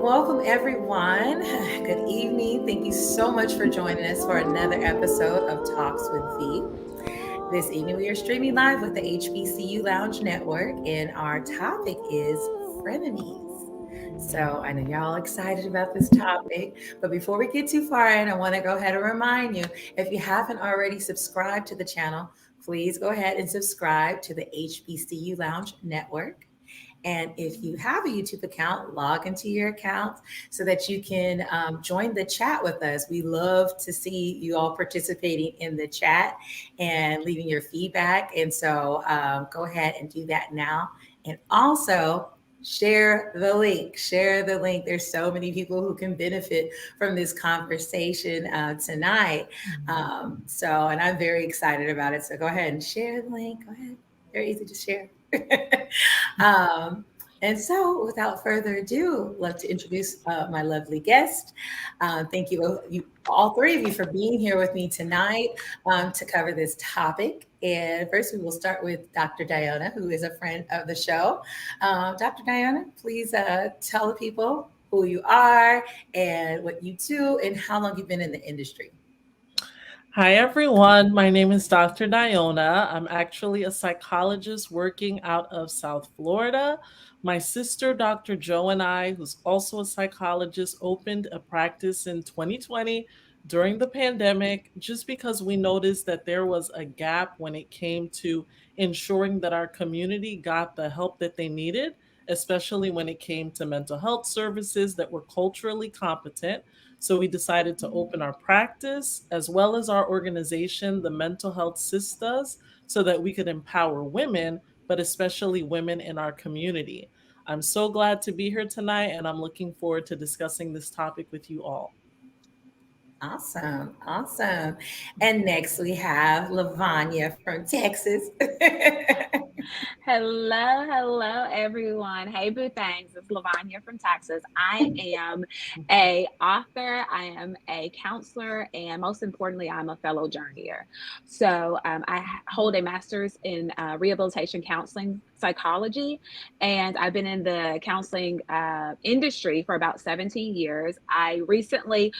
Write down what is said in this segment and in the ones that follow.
Welcome, everyone. Good evening. Thank you so much for joining us for another episode of Talks with V. This evening, we are streaming live with the HBCU Lounge Network, and our topic is frenemies. So I know y'all all excited about this topic, but before we get too far in, I want to go ahead and remind you, if you haven't already subscribed to the channel, please go ahead and subscribe to the HBCU Lounge Network. And if you have a YouTube account, log into your account so that you can join the chat with us. We love to see you all participating in the chat and leaving your feedback. And so go ahead and do that now. And also, share the link. Share the link. There's so many people who can benefit from this conversation tonight. And I'm very excited about it. So go ahead and share the link. Go ahead. Very easy to share. um, and so, without further ado, I'd love to introduce my lovely guest. Thank you, all three of you, for being here with me tonight to cover this topic. And first, we will start with Dr. Dyona, who is a friend of the show. Dr. Dyona, please tell the people who you are and what you do and how long you've been in the industry. Hi, everyone. My name is Dr. Dyona. I'm actually a psychologist working out of South Florida. My sister, Dr. Joe, and I, who's also a psychologist, opened a practice in 2020 during the pandemic just because we noticed that there was a gap when it came to ensuring that our community got the help that they needed, especially when it came to mental health services that were culturally competent. So we decided to open our practice as well as our organization, the Mental Health Sisters, so that we could empower women, but especially women in our community. I'm so glad to be here tonight, and I'm looking forward to discussing this topic with you all. Awesome, awesome. And next we have Lavanya from Texas. Hello, everyone. Hey, boo things. It's Lavanya from Texas. I am a author. I am a counselor, and most importantly, I'm a fellow journeyer. So I hold a master's in rehabilitation counseling psychology, and I've been in the counseling industry for about 17 years. I recently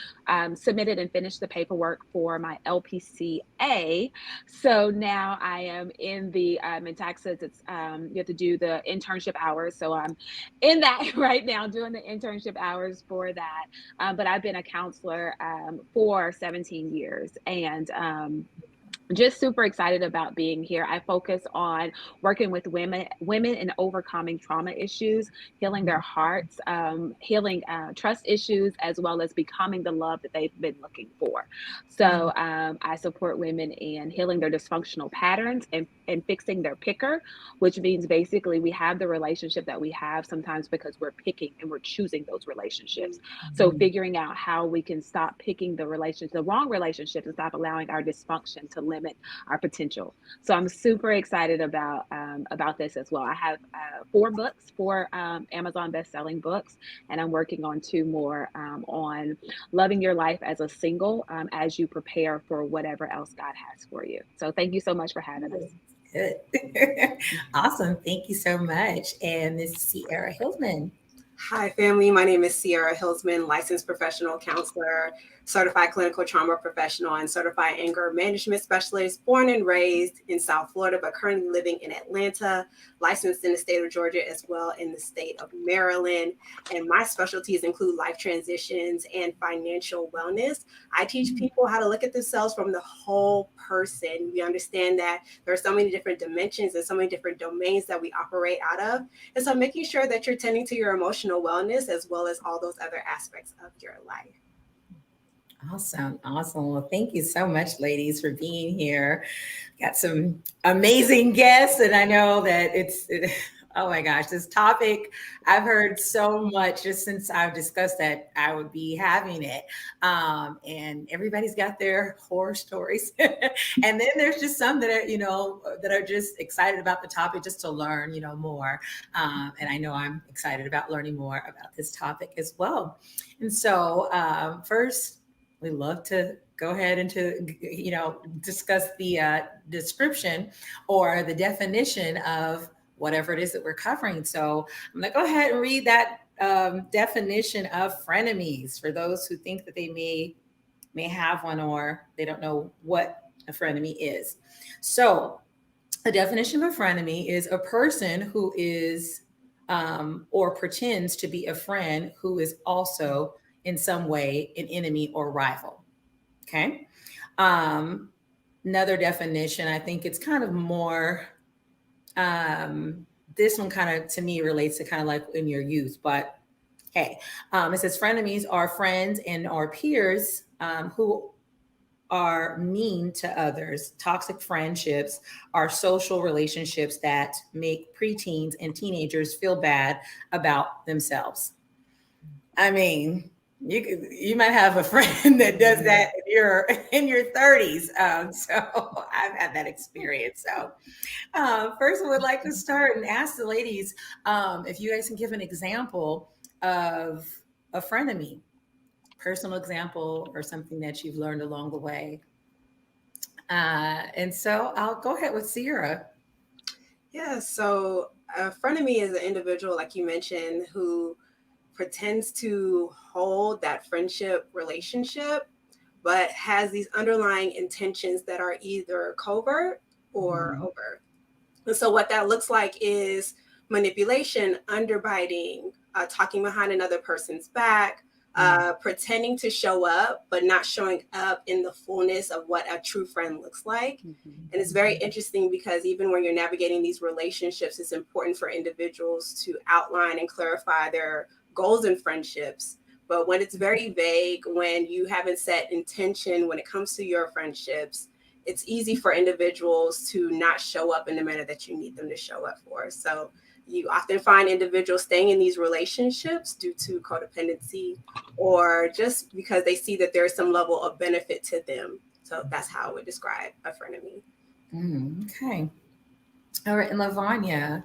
submitted and finished the paperwork for my LPCA. So now I am in Texas. It's you have to do the internship hours. So I'm in that right now, doing the internship hours for that. But I've been a counselor for 17 years, and just super excited about being here. I focus on working with women in overcoming trauma issues, healing their hearts, healing trust issues, as well as becoming the love that they've been looking for. So I support women in healing their dysfunctional patterns and fixing their picker, which means basically we have the relationship that we have sometimes because we're picking and we're choosing those relationships. So figuring out how we can stop picking the wrong relationships, and stop allowing our dysfunction to limit our potential. So I'm super excited about this as well. I have 4 Amazon best-selling books, and I'm working on 2 more on loving your life as a single as you prepare for whatever else God has for you. So thank you so much for having us. Good. Awesome. Thank you so much. And Miss Sierra Hillman. Hi, family. My name is Sierra Hillsman, licensed professional counselor, certified clinical trauma professional, and certified anger management specialist, born and raised in South Florida, but currently living in Atlanta, licensed in the state of Georgia as well in the state of Maryland. And my specialties include life transitions and financial wellness. I teach people how to look at themselves from the whole person. We understand that there are so many different dimensions and so many different domains that we operate out of. And so making sure that you're tending to your emotional wellness as well as all those other aspects of your life. Awesome. Awesome. Well, thank you so much, ladies, for being here. Got some amazing guests, and I know that oh my gosh, this topic, I've heard so much just since I've discussed that I would be having it. And everybody's got their horror stories. And then there's just some that are just excited about the topic just to learn, more. And I know I'm excited about learning more about this topic as well. And so first, we love to go ahead and discuss the description or the definition of whatever it is that we're covering. So I'm going to go ahead and read that definition of frenemies for those who think that they may have one or they don't know what a frenemy is. So, a definition of a frenemy is a person who is or pretends to be a friend who is also in some way an enemy or rival. Okay. Um, Another definition, I think it's kind of more, this one kind of to me relates to kind of like in your youth, but hey, it says frenemies are friends and or peers who are mean to others. Toxic friendships are social relationships that make preteens and teenagers feel bad about themselves. I mean, you might have a friend that does that in your 30s. So I've had that experience. So first, I would like to start and ask the ladies if you guys can give an example of a frenemy, personal example, or something that you've learned along the way. And so I'll go ahead with Sierra. Yeah, so a frenemy is an individual, like you mentioned, who pretends to hold that friendship relationship, but has these underlying intentions that are either covert or overt. And so what that looks like is manipulation, underbiting, talking behind another person's back, pretending to show up, but not showing up in the fullness of what a true friend looks like. And it's very interesting because even when you're navigating these relationships, it's important for individuals to outline and clarify their goals in friendships. But when it's very vague, when you haven't set intention when it comes to your friendships, it's easy for individuals to not show up in the manner that you need them to show up for. So you often find individuals staying in these relationships due to codependency or just because they see that there's some level of benefit to them. So that's how I would describe a frenemy. Okay. All right. And Lavanya,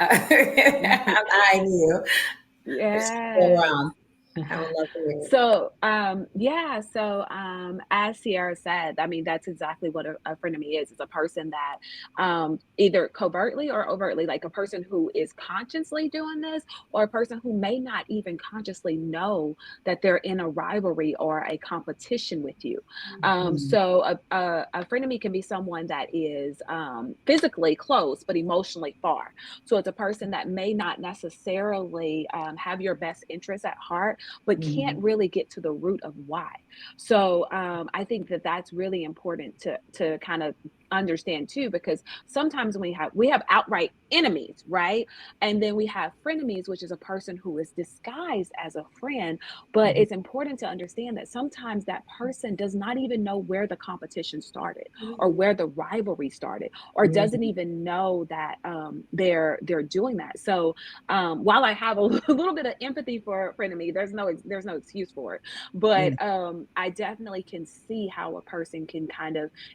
I'm eyeing you. Yeah. I would love to hear it. So, as Sierra said, I mean, that's exactly what a frenemy is. It's a person that either covertly or overtly, like a person who is consciously doing this, or a person who may not even consciously know that they're in a rivalry or a competition with you. So, a frenemy can be someone that is physically close, but emotionally far. So, it's a person that may not necessarily have your best interests at heart, but can't really get to the root of why. So I think that that's really important to kind of understand too, because sometimes we have outright enemies, right? And then we have frenemies, which is a person who is disguised as a friend. But it's important to understand that sometimes that person does not even know where the competition started or where the rivalry started, or doesn't even know that they're doing that. So while I have a little bit of empathy for frenemy, there's no excuse for it. But I definitely can see how a person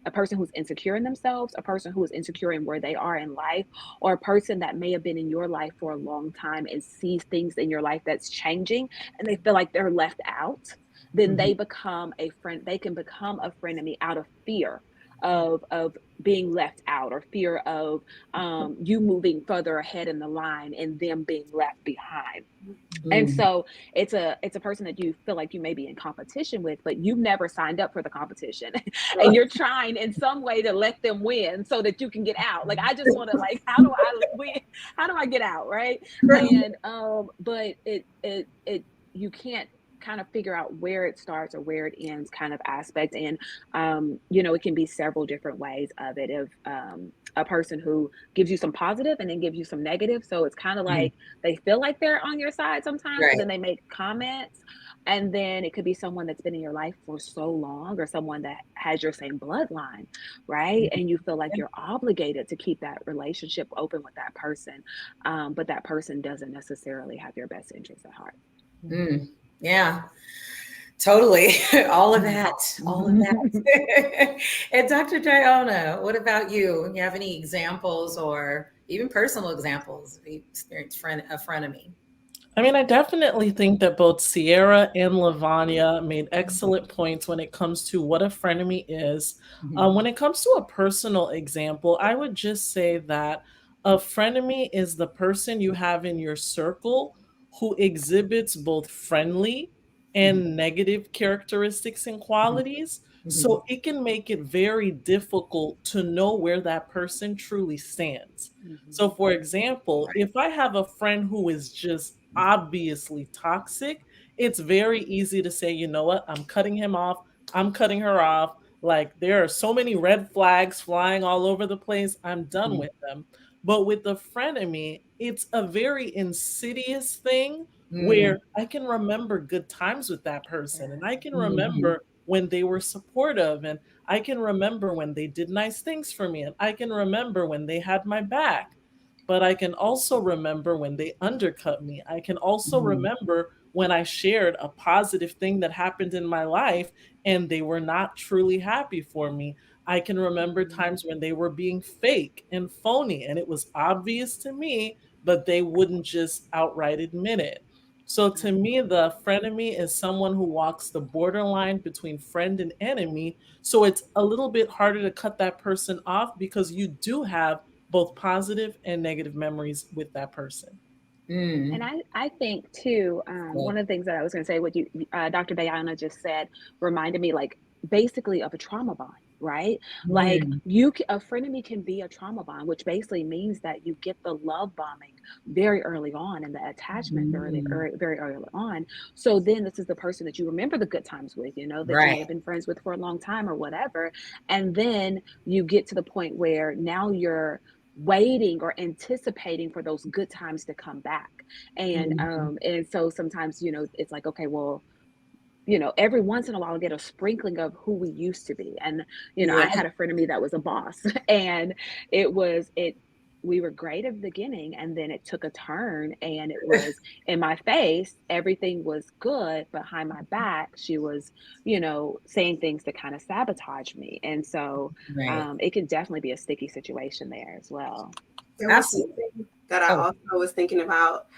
a person who's insecure in themselves, a person who is insecure in where they are in life, or a person that may have been in your life for a long time and sees things in your life that's changing and they feel like they're left out, then they become a friend. They can become a frenemy out of fear of being left out, or fear of you moving further ahead in the line and them being left behind. And so it's a person that you feel like you may be in competition with, but you've never signed up for the competition and you're trying in some way to let them win so that you can get out. Like, I just want to, like, how do I win? How do I get out? Right. And but it you can't kind of figure out where it starts or where it ends kind of aspect. And it can be several different ways of it. Of a person who gives you some positive and then gives you some negative. So it's kind of like they feel like they're on your side sometimes, but then they make comments. And then it could be someone that's been in your life for so long, or someone that has your same bloodline, right? And you feel like you're obligated to keep that relationship open with that person, but that person doesn't necessarily have your best interests at heart. Yeah, totally. All of that. And Dr. Dyona, what about you? You have any examples or even personal examples of you experienced a frenemy? I mean, I definitely think that both Sierra and Lavanya made excellent points when it comes to what a frenemy is. When it comes to a personal example, I would just say that a frenemy is the person you have in your circle who exhibits both friendly and negative characteristics and qualities. So it can make it very difficult to know where that person truly stands. So, for example, if I have a friend who is just obviously toxic, it's very easy to say, you know what, I'm cutting him off, I'm cutting her off. Like, there are so many red flags flying all over the place, I'm done with them. But with the frenemy, it's a very insidious thing where I can remember good times with that person, and I can remember when they were supportive, and I can remember when they did nice things for me, and I can remember when they had my back. But I can also remember when they undercut me. I can also remember when I shared a positive thing that happened in my life and they were not truly happy for me. I can remember times when they were being fake and phony and it was obvious to me, but they wouldn't just outright admit it. So to me, the frenemy is someone who walks the borderline between friend and enemy. So it's a little bit harder to cut that person off because you do have both positive and negative memories with that person. And I think too, one of the things that I was going to say, what you, Dr. Diana just said, reminded me like basically of a trauma bond, right? Like a frenemy can be a trauma bond, which basically means that you get the love bombing very early on and the attachment very early on. So then this is the person that you remember the good times with, you know, that you may have been friends with for a long time or whatever. And then you get to the point where now you're waiting or anticipating for those good times to come back. And so sometimes, you know, it's like, okay, well, you know, every once in a while I get a sprinkling of who we used to be. And, you know, I had a friend of me that was a boss and we were great at the beginning and then it took a turn and it was in my face, everything was good. Behind my back, she was, you know, saying things to kind of sabotage me. And so it can definitely be a sticky situation there as well. There was something that I also was thinking about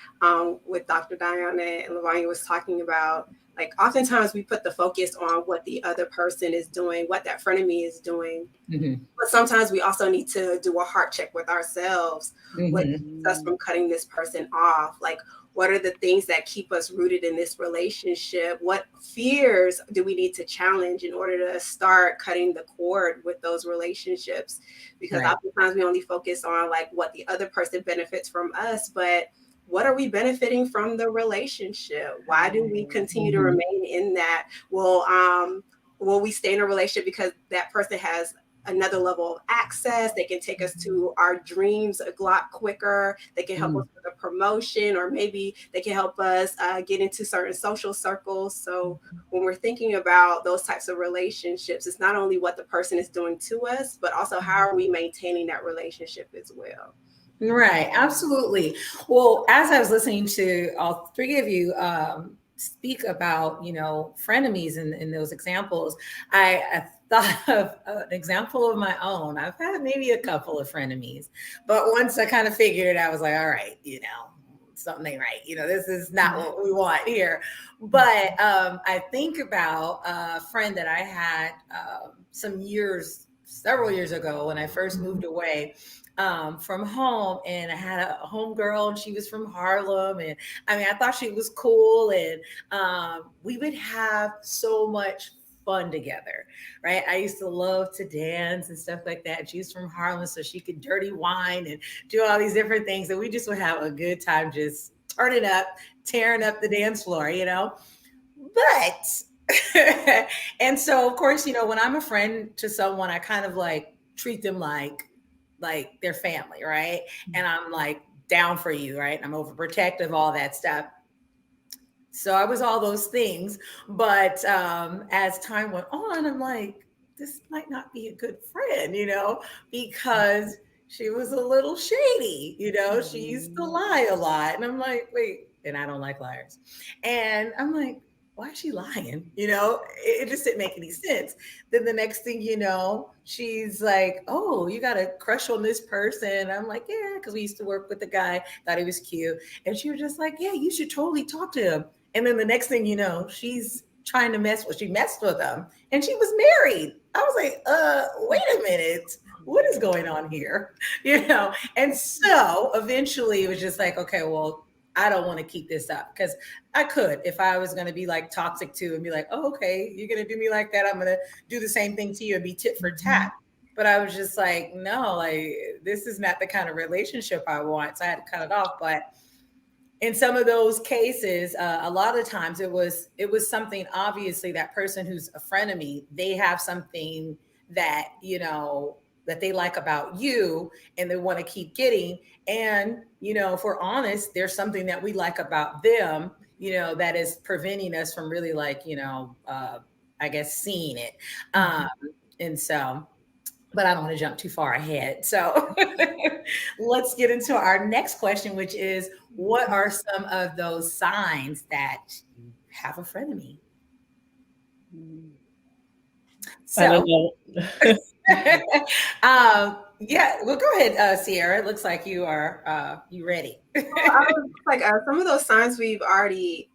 with Dr. Diana and Lavanya was talking about. Like oftentimes we put the focus on what the other person is doing, what that frenemy is doing. But sometimes we also need to do a heart check with ourselves. What keeps us from cutting this person off? Like, what are the things that keep us rooted in this relationship? What fears do we need to challenge in order to start cutting the cord with those relationships? Because oftentimes we only focus on like what the other person benefits from us, but what are we benefiting from the relationship? Why do we continue to remain in that? Will we stay in a relationship because that person has another level of access? They can take us to our dreams a lot quicker. They can help us with a promotion, or maybe they can help us get into certain social circles. So when we're thinking about those types of relationships, it's not only what the person is doing to us, but also how are we maintaining that relationship as well. Right, absolutely. Well, as I was listening to all three of you speak about, you know, frenemies in those examples, I thought of an example of my own. I've had maybe a couple of frenemies, but once I kind of figured it out, I was like, all right, you know, something ain't right. You know, this is not what we want here. But I think about a friend that I had several years ago when I first moved away from home, and I had a homegirl and she was from Harlem, and I mean I thought she was cool, and we would have so much fun together, right? I used to love to dance and stuff like that. She was from Harlem, so she could dirty wine and do all these different things, and we just would have a good time just turning up, tearing up the dance floor, you know. But and so of course, you know, when I'm a friend to someone, I kind of like treat them like their family, right? And I'm like down for you, right? I'm overprotective, all that stuff. So I was all those things, but as time went on, I'm like, this might not be a good friend, you know, because she was a little shady, you know, she used to lie a lot. And I'm like, wait, and I don't like liars. And I'm like, why is she lying? You know, it just didn't make any sense. Then the next thing you know, she's like, oh, you got a crush on this person. I'm like, yeah, because we used to work with the guy, thought he was cute. And she was just like, yeah, you should totally talk to him. And then the next thing you know, she's trying to she messed with him and she was married. I was like, wait a minute, what is going on here? You know? And so eventually it was just like, okay, well, I don't want to keep this up, because I could, if I was going to be like toxic too and be like, oh, okay, you're going to do me like that, I'm going to do the same thing to you and be tit for tat. But I was just like, no, like this is not the kind of relationship I want. So I had to cut it off. But in some of those cases, a lot of times it was something, obviously that person who's a friend of me, they have something that that they like about you and they want to keep getting. And if we're honest, there's something that we like about them, that is preventing us from really, like, I guess, seeing it. And so, but I don't want to jump too far ahead. So let's get into our next question, which is, what are some of those signs that you have a frenemy? I don't So, know. yeah, well, go ahead, Sierra. It looks like you ready. Well, I was like, some of those signs we've already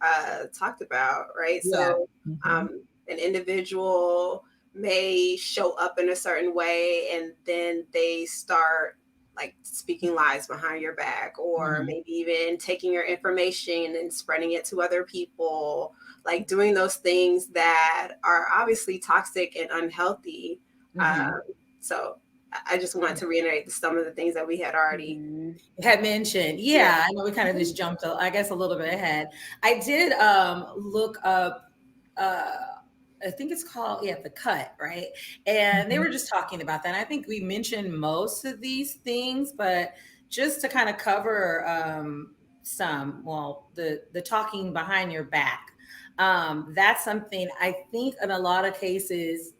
talked about, right? Yeah. So, an individual may show up in a certain way, and then they start like speaking lies behind your back, or maybe even taking your information and spreading it to other people, like doing those things that are obviously toxic and unhealthy. So I just wanted to reiterate some of the things that we had already had mentioned. Yeah, I know we kind of just jumped, I guess, a little bit ahead. I did look up, I think it's called, The Cut, right? And they were just talking about that. And I think we mentioned most of these things, but just to kind of cover the talking behind your back. That's something I think in a lot of cases,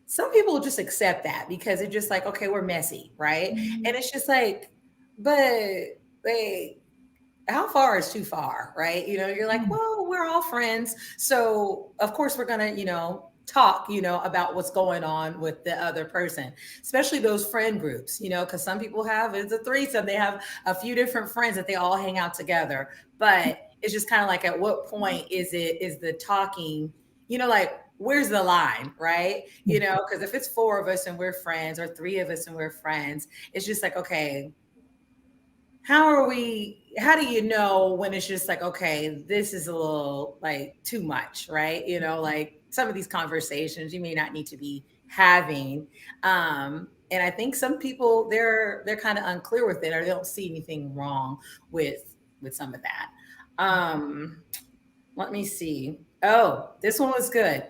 some people will just accept that because it's just like, okay, we're messy, right? And it's just like, but like, how far is too far, right? You're like, well, we're all friends. So of course we're gonna, talk, about what's going on with the other person, especially those friend groups, because some people have, it's a threesome. They have a few different friends that they all hang out together. But it's just kind of like, at what point is the talking, like, where's the line, right? Because if it's four of us and we're friends, or three of us and we're friends, it's just like, okay, how do you know when it's just like, okay, this is a little like too much, right? Like some of these conversations you may not need to be having. And I think some people, they're kind of unclear with it, or they don't see anything wrong with some of that. Let me see. Oh, this one was good.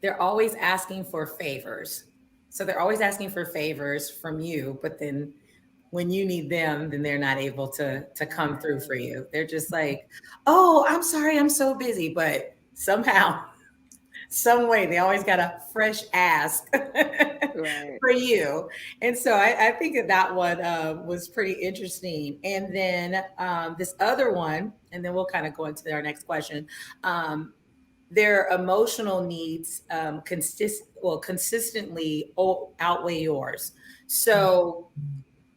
They're always asking for favors. So they're always asking for favors from you, but then when you need them, then they're not able to come through for you. They're just like, "Oh, I'm sorry, I'm so busy," but somehow, some way, they always got a fresh ask for you. And so I think that one was pretty interesting. And then this other one, and then we'll kind of go into our next question. Their emotional needs consistently outweigh yours. So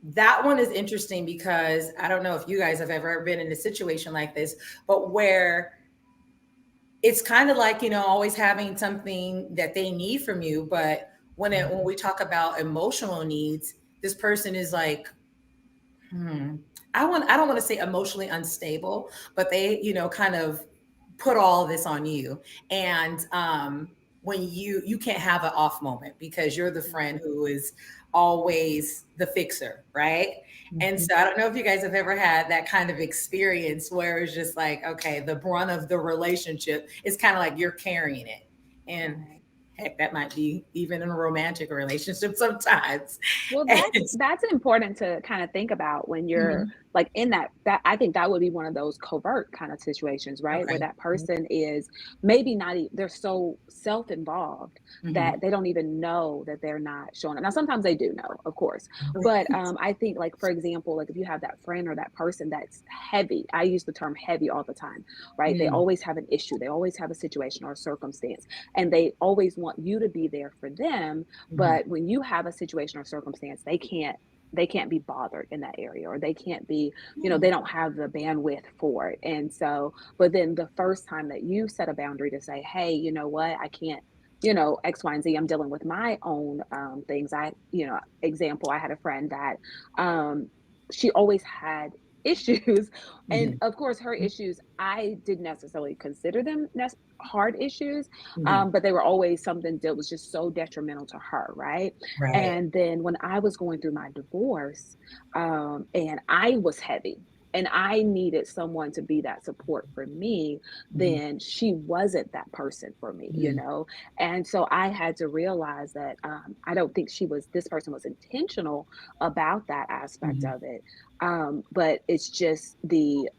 that one is interesting because I don't know if you guys have ever been in a situation like this, but where it's kind of like, always having something that they need from you. But when we talk about emotional needs, this person is like, I don't want to say emotionally unstable, but they, kind of put all of this on you. And when you can't have an off moment because you're the friend who is always the fixer, right? And so I don't know if you guys have ever had that kind of experience where it's just like, okay, the brunt of the relationship is kind of like you're carrying it. And heck, that might be even in a romantic relationship sometimes. Well, that's important to kind of think about when you're like in that I think that would be one of those covert kind of situations, right? Okay. Where that person is maybe not, they're so self-involved that they don't even know that they're not showing up. Now, sometimes they do know, of course, but I think, like, for example, like if you have that friend or that person that's heavy, I use the term heavy all the time, right? They always have an issue. They always have a situation or a circumstance, and they always want you to be there for them. But when you have a situation or circumstance, they can't be bothered in that area, or they can't be, they don't have the bandwidth for it. And so, but then the first time that you set a boundary to say, hey, you know what, I can't, X, Y, and Z, I'm dealing with my own things. Example, I had a friend that she always had issues. And Mhm. of course, her issues, I didn't necessarily consider them hard issues, Mhm. but they were always something that was just so detrimental to her, right? Right. And then when I was going through my divorce, and I was heavy, and I needed someone to be that support for me, Mhm. then she wasn't that person for me, Mhm. And so I had to realize that I don't think this person was intentional about that aspect Mhm. of it. But it's just the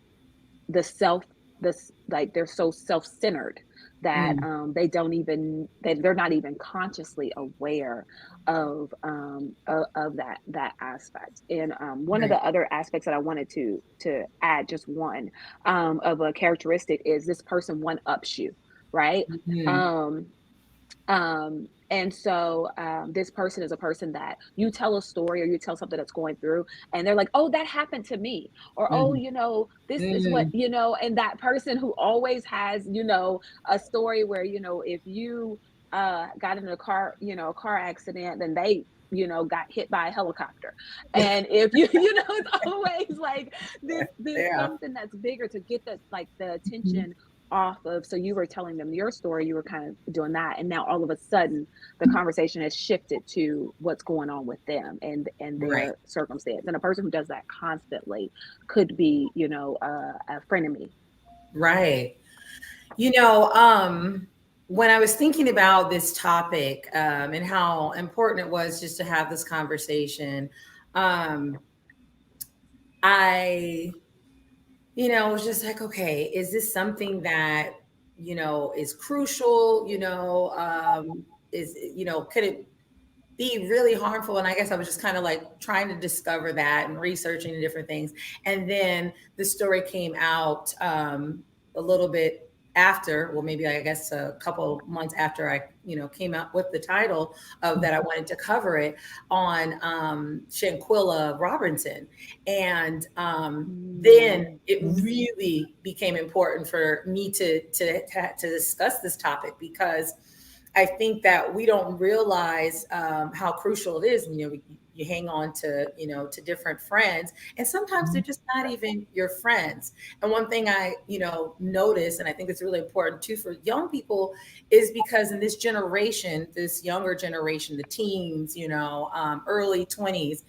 self this like they're so self-centered that Mhm. they're not even consciously aware of that aspect. And one of Right. the other aspects that I wanted to add, just one, of a characteristic, is this person one ups you, right? Mhm. um and so this person is a person that you tell a story or you tell something that's going through, and they're like, oh, that happened to me. Or, oh, Mhm. this is what, Mhm. and that person who always has, a story where, if you got in a car accident, then they, got hit by a helicopter. And if you, it's always like this Yeah. something that's bigger to get the Mhm. attention off of. So you were telling them your story, you were kind of doing that, and now all of a sudden the conversation has shifted to what's going on with them and Right. their circumstance. And a person who does that constantly could be, a frenemy. Right. When I was thinking about this topic, and how important it was just to have this conversation, um, I, was just like, okay, is this something that, is crucial? Could it be really harmful? And I guess I was just kind of like trying to discover that and researching different things. And then the story came out a little bit after, well, maybe I guess a couple months after I, came out with the title of that I wanted to cover it on Shanquilla Robinson. And then Mm. it really became important for me to discuss this topic, because I think that we don't realize how crucial it is. You hang on to, to different friends, and sometimes they're just not even your friends. And one thing I, notice, and I think it's really important too for young people, is because in this generation, this younger generation, the teens, early 20s,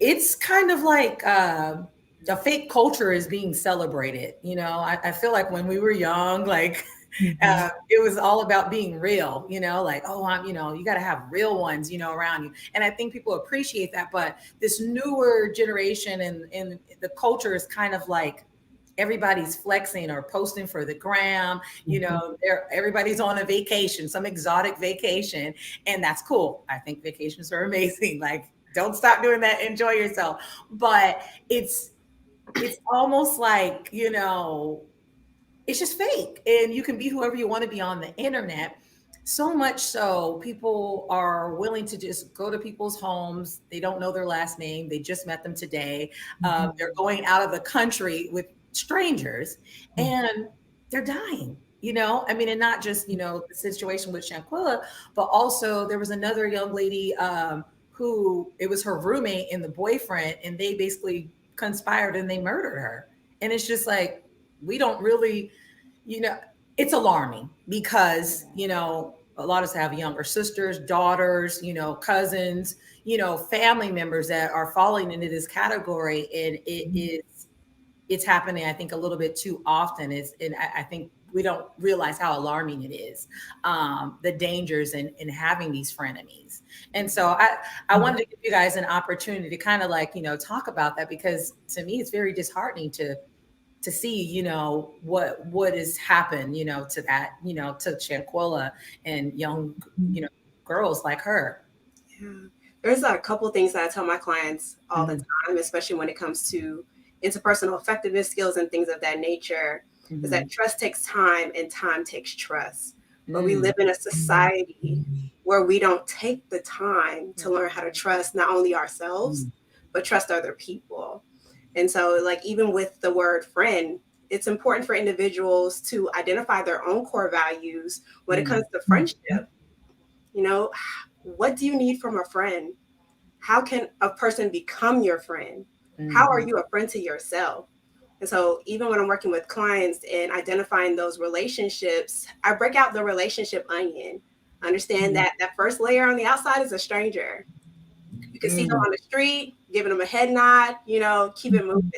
it's kind of like the fake culture is being celebrated. I feel like when we were young, like Mhm. it was all about being real, like, oh, you got to have real ones, around you. And I think people appreciate that. But this newer generation and the culture is kind of like everybody's flexing or posting for the gram. Everybody's on a vacation, some exotic vacation, and that's cool. I think vacations are amazing. Like, don't stop doing that. Enjoy yourself. But it's almost like, it's just fake, and you can be whoever you want to be on the internet. So much so people are willing to just go to people's homes. They don't know their last name, they just met them today. They're going out of the country with strangers, and they're dying. I mean, and not just the situation with Shanquilla, but also there was another young lady, who, it was her roommate and the boyfriend, and they basically conspired and they murdered her. And it's just like, we don't really, you know, it's alarming because, Yeah. a lot of us have younger sisters, daughters, cousins, family members that are falling into this category. And it's happening, I think, a little bit too often. And I think we don't realize how alarming it is, the dangers in having these frenemies. And so I wanted to give you guys an opportunity to kind of like, talk about that, because to me, it's very disheartening to see, what has happened, to that, to Shanquilla and young, girls like her. Yeah. There's a couple things that I tell my clients all the Mhm. time, especially when it comes to interpersonal effectiveness skills and things of that nature, is that Mhm. trust takes time and time takes trust. But we Mm. live in a society where we don't take the time to learn how to Mhm. trust not only ourselves, Mm. but trust other people. And so, like, even with the word friend, it's important for individuals to identify their own core values when it Mm. comes to friendship. You know, what do you need from a friend? How can a person become your friend? How are you a friend to yourself? And so even when I'm working with clients and identifying those relationships, I break out the relationship onion. Understand that that first layer on the outside is a stranger. You can see them on the street, giving them a head nod, keep it moving.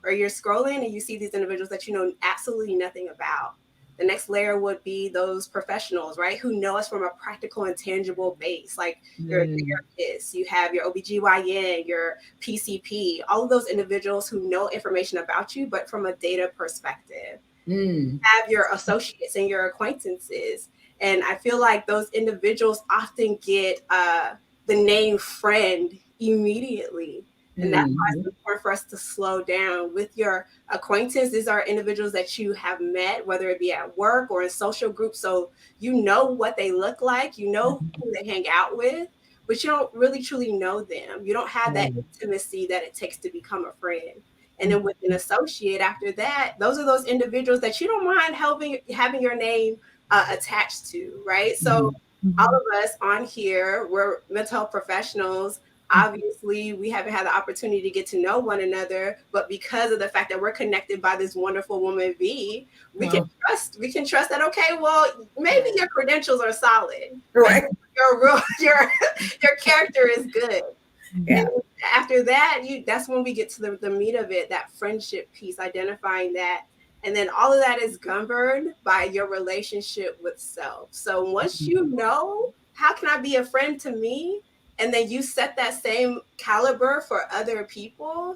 Or you're scrolling and you see these individuals that you know absolutely nothing about. The next layer would be those professionals, right, who know us from a practical and tangible base, like your therapist, you have your OBGYN, your PCP, all of those individuals who know information about you, but from a data perspective. Have your associates and your acquaintances. And I feel like those individuals often get the name friend immediately. And that's why it's important for us to slow down. With your acquaintances, these are individuals that you have met, whether it be at work or in social groups. So you know what they look like, you know who they hang out with, but you don't really truly know them. You don't have that intimacy that it takes to become a friend. And then with an associate after that, those are those individuals that you don't mind having your name attached to, right? So all of us on here, we're mental health professionals. Obviously, we haven't had the opportunity to get to know one another, but because of the fact that we're connected by this wonderful woman, V, we can trust that, okay, well, maybe your credentials are solid. Right. Your character is good. Yeah. And after that, that's when we get to the meat of it, that friendship piece, identifying that. And then all of that is governed by your relationship with self. So once you know, how can I be a friend to me? And then you set that same caliber for other people,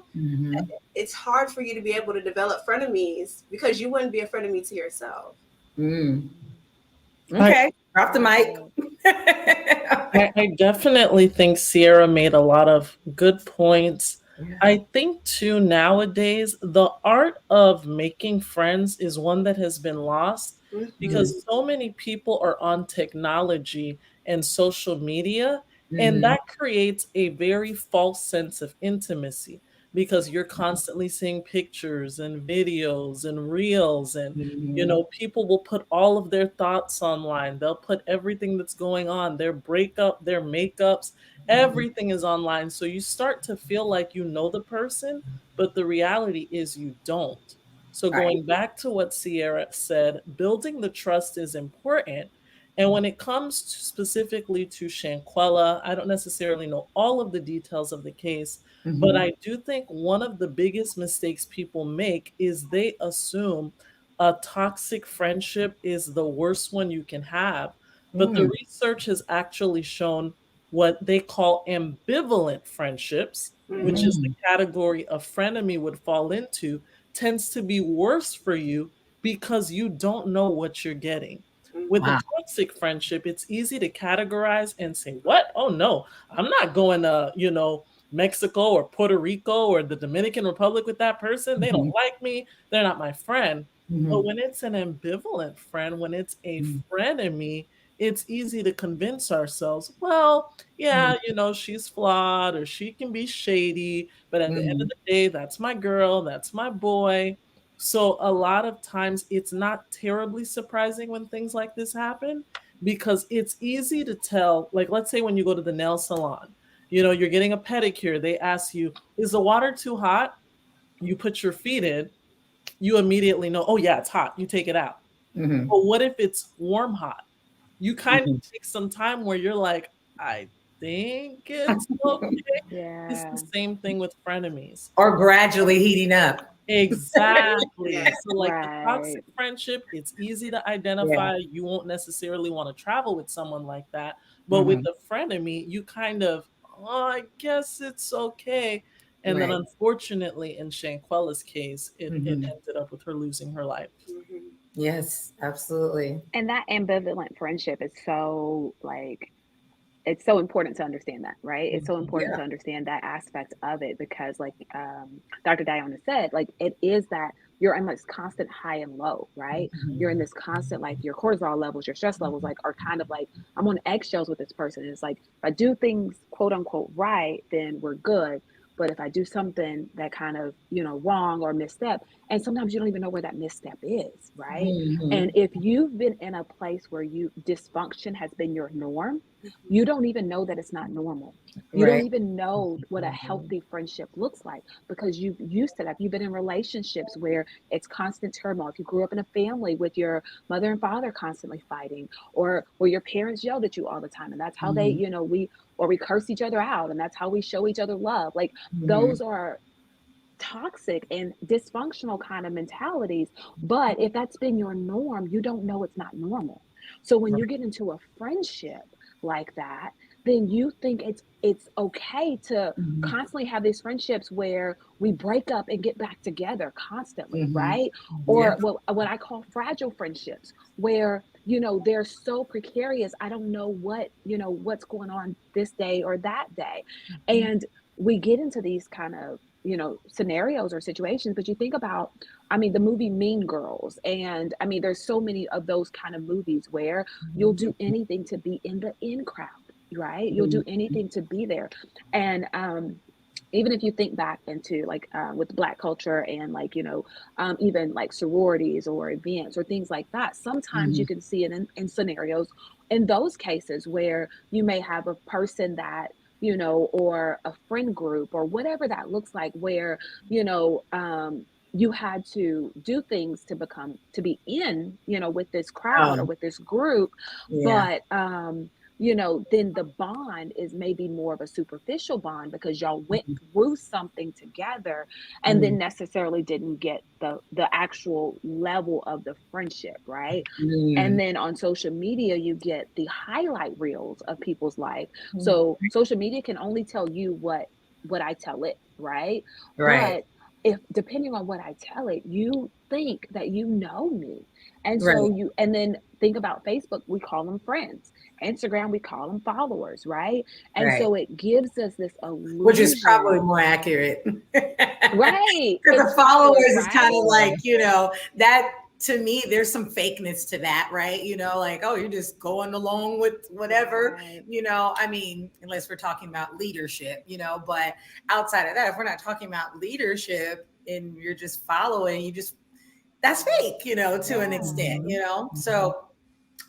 it's hard for you to be able to develop frenemies because you wouldn't be a frenemy to yourself. Okay, drop the mic. I definitely think Sierra made a lot of good points. I think too, nowadays, the art of making friends is one that has been lost because so many people are on technology and social media, and that creates a very false sense of intimacy because you're constantly seeing pictures and videos and reels and people will put all of their thoughts online. They'll put everything that's going on, their breakup, their makeups, everything is online. So you start to feel like you know the person, but the reality is you don't. So going back to what Sierra said, building the trust is important. And when it comes to specifically to Shanquella, I don't necessarily know all of the details of the case, but I do think one of the biggest mistakes people make is they assume a toxic friendship is the worst one you can have. But the research has actually shown what they call ambivalent friendships, which is the category a frenemy would fall into, tends to be worse for you because you don't know what you're getting. With a toxic friendship, it's easy to categorize and say, what? Oh no, I'm not going to, Mexico or Puerto Rico or the Dominican Republic with that person. They don't like me. They're not my friend. But when it's an ambivalent friend, when it's a frenemy, it's easy to convince ourselves, well, yeah, she's flawed or she can be shady, but at the end of the day, that's my girl, that's my boy. So a lot of times it's not terribly surprising when things like this happen because it's easy to tell. Like, let's say when you go to the nail salon, you're getting a pedicure, they ask you, is the water too hot? You put your feet in, you immediately know, oh yeah, it's hot. You take it out. But what if it's warm hot? You kind of take some time where you're like, I think it's okay. It's the same thing with frenemies. Or gradually heating up. Exactly. So like the toxic friendship, it's easy to identify. You won't necessarily want to travel with someone like that. But with the frenemy, you kind of, oh, I guess it's okay. And then unfortunately, in Shanquella's case, it ended up with her losing her life. Yes, absolutely. And that ambivalent friendship is so it's so important to understand that, right? It's so important to understand that aspect of it because Dr. Dyona said, it is that you're in this constant high and low, right? You're in this constant, your cortisol levels, your stress levels, are kind of I'm on eggshells with this person. It's if I do things quote unquote right, then we're good. But if I do something that kind of, wrong or misstep, and sometimes you don't even know where that misstep is, right? And if you've been in a place where dysfunction has been your norm, you don't even know that it's not normal. You don't even know what a healthy friendship looks like, because you've used to that. You've been in relationships where it's constant turmoil. If you grew up in a family with your mother and father constantly fighting, or your parents yelled at you all the time, and that's how they, we curse each other out, and that's how we show each other love. Like, those are toxic and dysfunctional kind of mentalities. But if that's been your norm, you don't know it's not normal. So when you get into a friendship like that, then you think it's okay to constantly have these friendships where we break up and get back together constantly, right? Or what I call fragile friendships, where they're so precarious. I don't know what's going on this day or that day. And we get into these kind of scenarios or situations. But you think about, the movie Mean Girls, and there's so many of those kind of movies where you'll do anything to be in the in crowd, right? You'll do anything to be there. And even if you think back into with Black culture and even like sororities or events or things like that, sometimes you can see it in scenarios in those cases where you may have a person that or a friend group or whatever that looks like, where you had to do things to be in with this crowd or with this group. But then the bond is maybe more of a superficial bond, because y'all went through something together, and then necessarily didn't get the actual level of the friendship, right? And then on social media, you get the highlight reels of people's life. So social media can only tell you what I tell it, right? But if, depending on what I tell it, you think that you know me. And so and then think about Facebook, we call them friends. Instagram, we call them followers, right? And so it gives us this illusion. Which is probably more accurate. Right. Because the followers is kind of like, that, to me, there's some fakeness to that, right? Like, oh, you're just going along with whatever, unless we're talking about leadership, but outside of that, if we're not talking about leadership and you're just following, that's fake, to an extent, So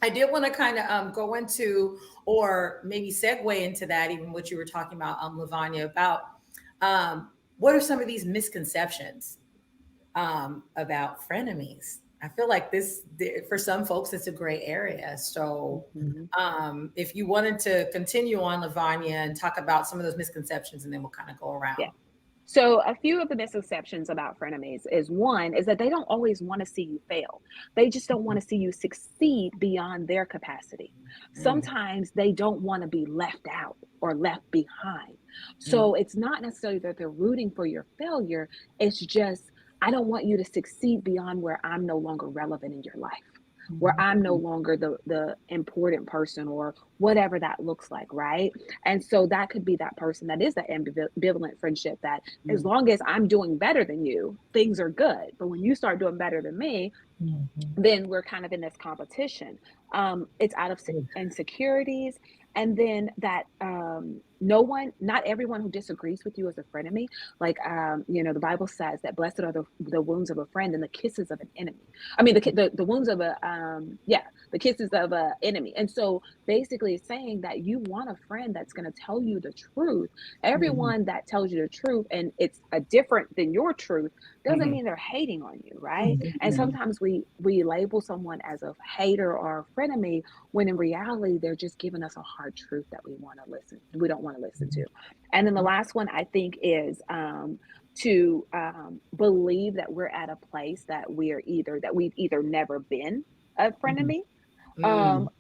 I did want to kind of go into, or maybe segue into that, even what you were talking about, Lavanya, about what are some of these misconceptions about frenemies? I feel like for some folks, it's a gray area. So if you wanted to continue on, Lavanya, and talk about some of those misconceptions, and then we'll kind of go around. Yeah. So a few of the misconceptions about frenemies is that they don't always want to see you fail. They just don't want to see you succeed beyond their capacity. Sometimes they don't want to be left out or left behind. So it's not necessarily that they're rooting for your failure. It's just, I don't want you to succeed beyond where I'm no longer relevant in your life, where I'm no longer the important person, or whatever that looks like, right? And so that could be that person that is that ambivalent friendship, that as long as I'm doing better than you, things are good. But when you start doing better than me, then we're kind of in this competition. It's out of insecurities. And then that not everyone who disagrees with you is a frenemy. Like, the Bible says that blessed are the wounds of a friend and the kisses of an enemy. The wounds of the kisses of an enemy. And so basically it's saying that you want a friend that's going to tell you the truth. Everyone that tells you the truth and it's a different than your truth doesn't mean they're hating on you, right? And sometimes we label someone as a hater or a frenemy, when in reality they're just giving us a hard truth that we don't want to listen to. And then the last one, I think, is to believe that we're at a place that we've either never been a frenemy,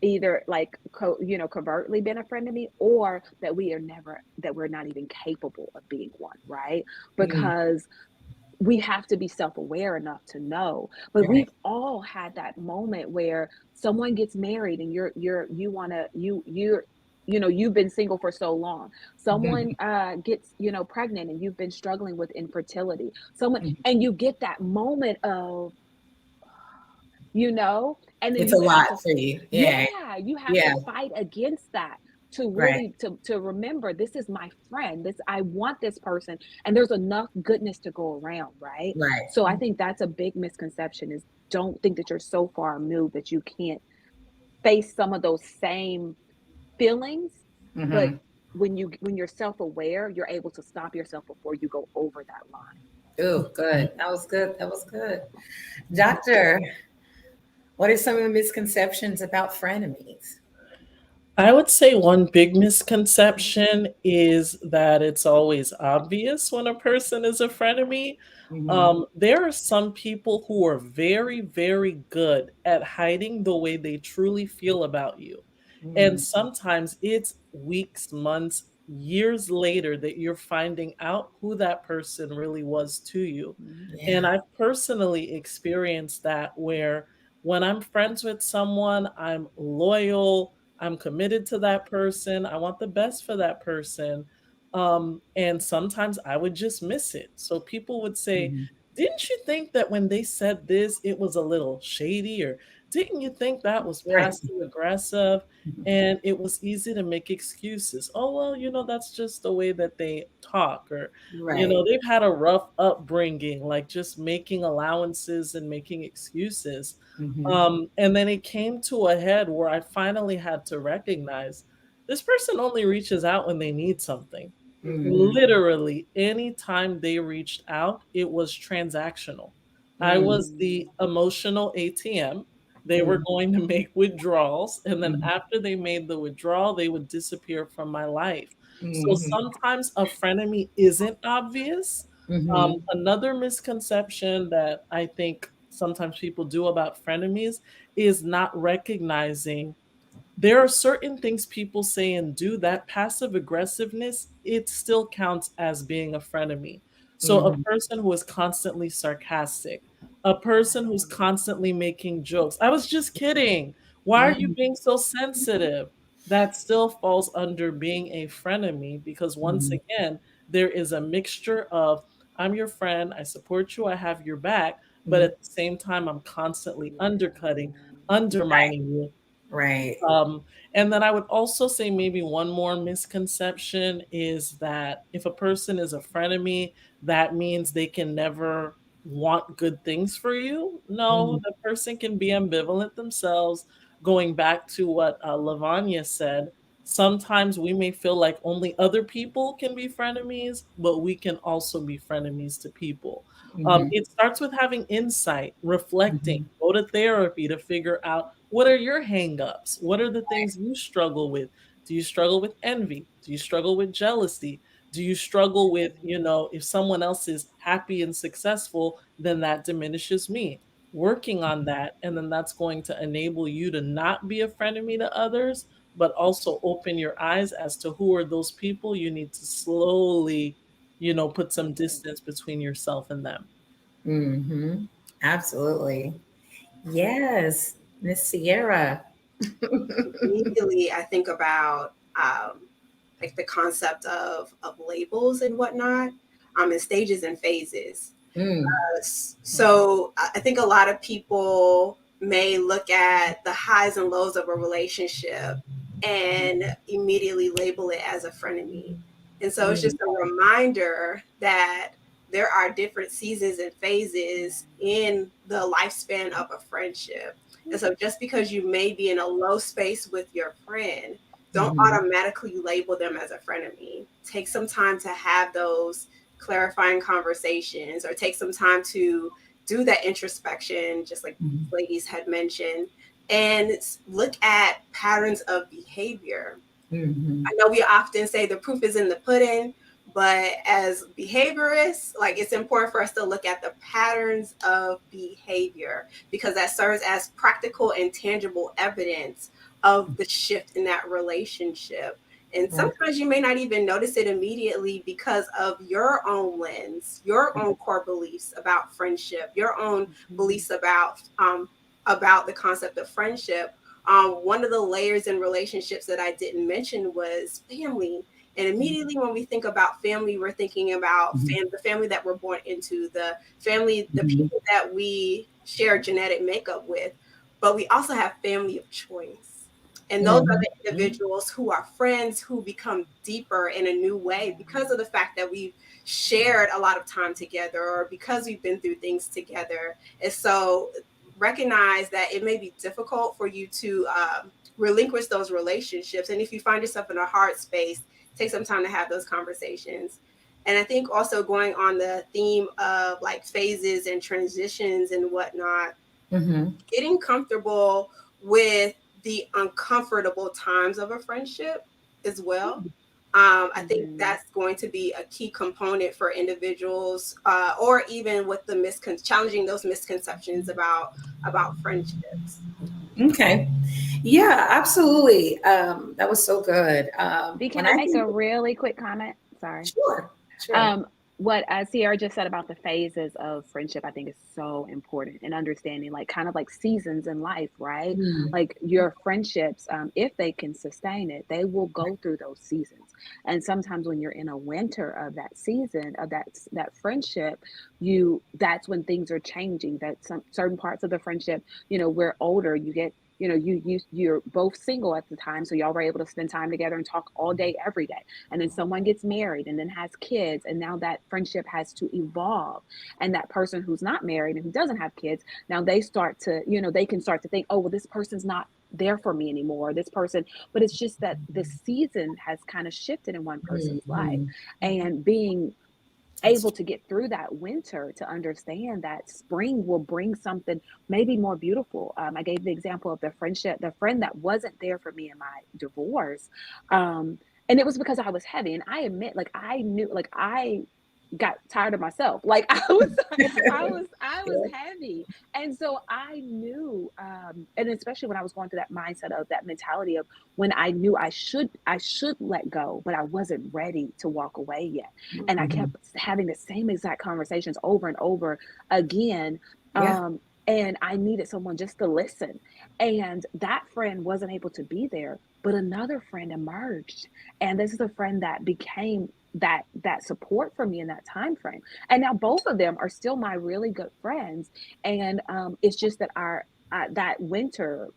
either like covertly been a frenemy, or that we're not even capable of being one, right? Because we have to be self-aware enough to know. But we've all had that moment where someone gets married and you've been single for so long. Someone gets pregnant and you've been struggling with infertility. And you get that moment of and then it's a lot for you. You have to fight against that. to Right. really to remember this is my friend, this I want this person, and there's enough goodness to go around, right? Right. So I think that's a big misconception, is don't think that you're so far removed that you can't face some of those same feelings, but Mm-hmm. when you're self-aware, you're able to stop yourself before you go over that line. Oh, good. That was good. That was good. Doctor, what are some of the misconceptions about frenemies? I would say one big misconception is that it's always obvious when a person is a frenemy. Mm-hmm. There are some people who are very, very good at hiding the way they truly feel about you. And Mm. sometimes it's weeks, months, years later that you're finding out who that person really was to you. And Yeah. I've personally experienced that where when I'm friends with someone, I'm loyal, I'm committed to that person. I want the best for that person. And sometimes I would just miss it. So people would say, Mm-hmm. didn't you think that when they said this, it was a little shady? Or didn't you think that was Right. passive aggressive? And it was easy to make excuses. Oh, well, that's just the way that they talk. Or, Right. they've had a rough upbringing, like just making allowances and making excuses. Mm-hmm. And then it came to a head where I finally had to recognize this person only reaches out when they need something. Mm-hmm. Literally, anytime they reached out, it was transactional. I was Mm. the emotional ATM. They were Mm-hmm. going to make withdrawals, and then Mm-hmm. after they made the withdrawal, they would disappear from my life. So Mm-hmm. sometimes a frenemy isn't obvious. Mm-hmm. Another misconception that I think sometimes people do about frenemies is not recognizing there are certain things people say and do that passive aggressiveness, it still counts as being a frenemy. So a Mm-hmm. person who is constantly sarcastic, a person who's constantly making jokes. I was just kidding. Why are you being so sensitive? That still falls under being a frenemy because once Mm-hmm. again, there is a mixture of I'm your friend, I support you, I have your back, but Mm-hmm. at the same time, I'm constantly Yeah. undercutting, undermining you. Right. um, and then I would also say maybe one more misconception is that if a person is a frenemy, that means they can never want good things for you. No, Mm-hmm. the person can be ambivalent themselves. Going back to what Lavanya said, sometimes we may feel like only other people can be frenemies, but we can also be frenemies to people. Mm-hmm. It starts with having insight, reflecting, Mm-hmm. go to therapy to figure out what are your hangups? What are the things you struggle with? Do you struggle with envy? Do you struggle with jealousy? Do you struggle with, if someone else is happy and successful, then that diminishes me? Working on that, and then that's going to enable you to not be a frenemy to others, but also open your eyes as to who are those people you need to slowly, put some distance between yourself and them. Mm-hmm. Absolutely. Yes, Miss Sierra. Immediately, I think about like the concept of labels and whatnot, and stages and phases. Mm. So I think a lot of people may look at the highs and lows of a relationship and immediately label it as a frenemy. And so it's Mm. just a reminder that there are different seasons and phases in the lifespan of a friendship. And so just because you may be in a low space with your friend, don't Mhm. automatically label them as a frenemy. Take some time to have those clarifying conversations, or take some time to do that introspection, just like Mhm. these ladies had mentioned, and look at patterns of behavior. Mhm. I know we often say the proof is in the pudding, but as behaviorists, like, it's important for us to look at the patterns of behavior, because that serves as practical and tangible evidence of the shift in that relationship. And Right. sometimes you may not even notice it immediately because of your own lens, your own core beliefs about friendship, your own beliefs about the concept of friendship. One of the layers in relationships that I didn't mention was family. And immediately when we think about family, we're thinking about Mhm. the family that we're born into, the family, the Mhm. people that we share genetic makeup with. But we also have family of choice. And those are the individuals who are friends who become deeper in a new way because of the fact that we've shared a lot of time together or because we've been through things together. And so recognize that it may be difficult for you to relinquish those relationships. And if you find yourself in a hard space, take some time to have those conversations. And I think also going on the theme of like phases and transitions and whatnot, getting comfortable with the uncomfortable times of a friendship as well. I think that's going to be a key component for individuals, or even with the challenging those misconceptions about friendships. Okay. Yeah, absolutely. That was so good. Can I make a really quick comment? Sorry. Sure. What Sierra just said about the phases of friendship, I think is so important, and understanding like kind of like seasons in life, right? Like your friendships, if they can sustain it, they will go through those seasons. And sometimes when you're in a winter of that season of that friendship, that's when things are changing. That some certain parts of the friendship, we're older, you get, you're both single at the time, so y'all were able to spend time together and talk all day every day, and then someone gets married and then has kids, and now that friendship has to evolve. And that person who's not married and who doesn't have kids, now they start to, they can start to think, oh well, this person's not there for me anymore, this person. But it's just that the season has kind of shifted in one person's life, and being able to get through that winter to understand that spring will bring something maybe more beautiful. I gave the example of the friend that wasn't there for me in my divorce. And it was because I was heavy. And I admit, like, I knew, like, I got tired of myself. Like I was heavy. And so I knew, and especially when I was going through that mindset of that mentality of when I knew I should let go, but I wasn't ready to walk away yet. And I kept having the same exact conversations over and over again. And I needed someone just to listen. And that friend wasn't able to be there, but another friend emerged. And this is a friend that became that support for me in that time frame. And now both of them are still my really good friends. And it's just that that winter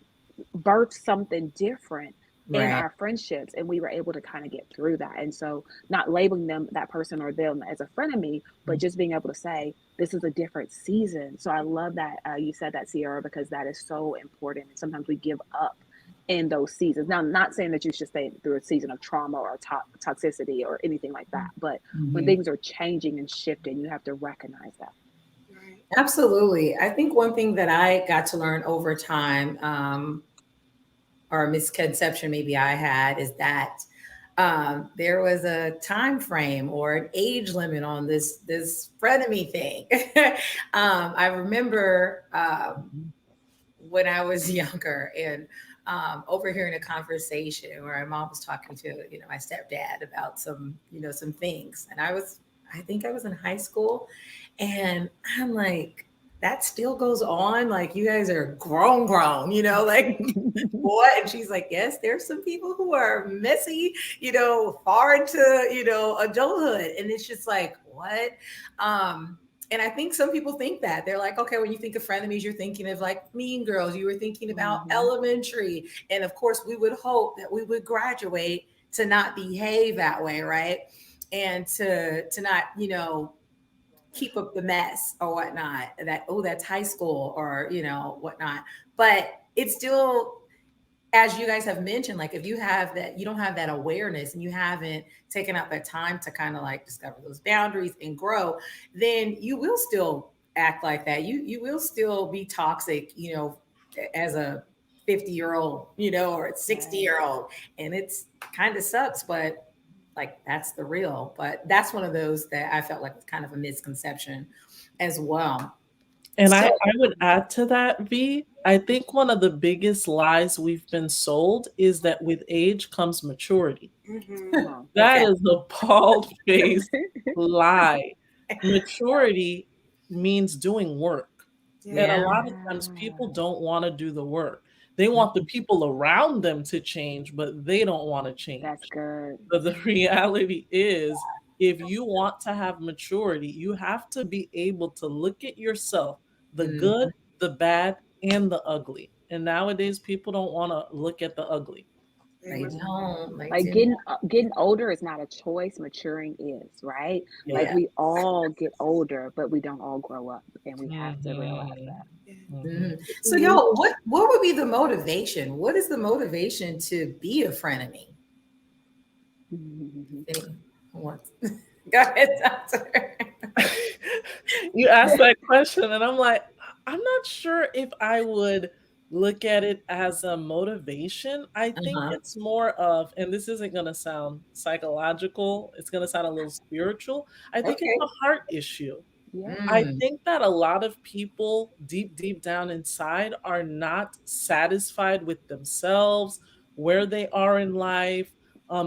birthed something different in our friendships, and we were able to kind of get through that. And so not labeling that person or them as a friend of me, but just being able to say this is a different season. So I love that you said that, Sierra, because that is so important. And sometimes we give up in those seasons. Now, I'm not saying that you should stay through a season of trauma or toxicity or anything like that, but when things are changing and shifting, you have to recognize that. Absolutely. I think one thing that I got to learn over time, or a misconception maybe I had, is that there was a time frame or an age limit on this frenemy thing. I remember when I was younger and overhearing a conversation where my mom was talking to my stepdad about some things, and I think I was in high school, and I'm like, that still goes on? Like, you guys are grown, like what? And she's like, yes, there's some people who are messy, far into, adulthood. And it's just like, what? And I think some people think that they're like, okay, when you think of frenemies, you're thinking of like Mean Girls. You were thinking about elementary. And of course, we would hope that we would graduate to not behave that way, right? And to not, keep up the mess or whatnot. That, oh, that's high school or, whatnot. But it's still, as you guys have mentioned, like if you have that, you don't have that awareness and you haven't taken out that time to kind of like discover those boundaries and grow, then you will still act like that. You will still be toxic, as a 50-year-old, or a 60-year-old. And it's kind of sucks, but like that's the real. But that's one of those that I felt like was kind of a misconception as well. And I would add to that, V. I think one of the biggest lies we've been sold is that with age comes maturity. That is a bald-faced lie. Maturity means doing work. And a lot of times people don't want to do the work. They want the people around them to change, but they don't want to change. That's good. But the reality is, if you want to have maturity, you have to be able to look at yourself, the good, the bad, and the ugly, And nowadays, people don't want to look at the ugly. They don't. They Like do getting older is not a choice. Maturing is, right? Like Yeah. we all get older, but we don't all grow up, and we have to realize Mhm. that. Mhm. Mhm. So, y'all, what would be the motivation? What is the motivation to be a frenemy? Mhm. Anyone wants? Go ahead, doctor. You asked that question, and I'm like, I'm not sure if I would look at it as a motivation. I think Uh-huh. it's more of, and this isn't going to sound psychological, it's going to sound a little spiritual. I think it's Okay. a heart issue. Yeah. I Mm. think that a lot of people deep, deep down inside are not satisfied with themselves, where they are in life.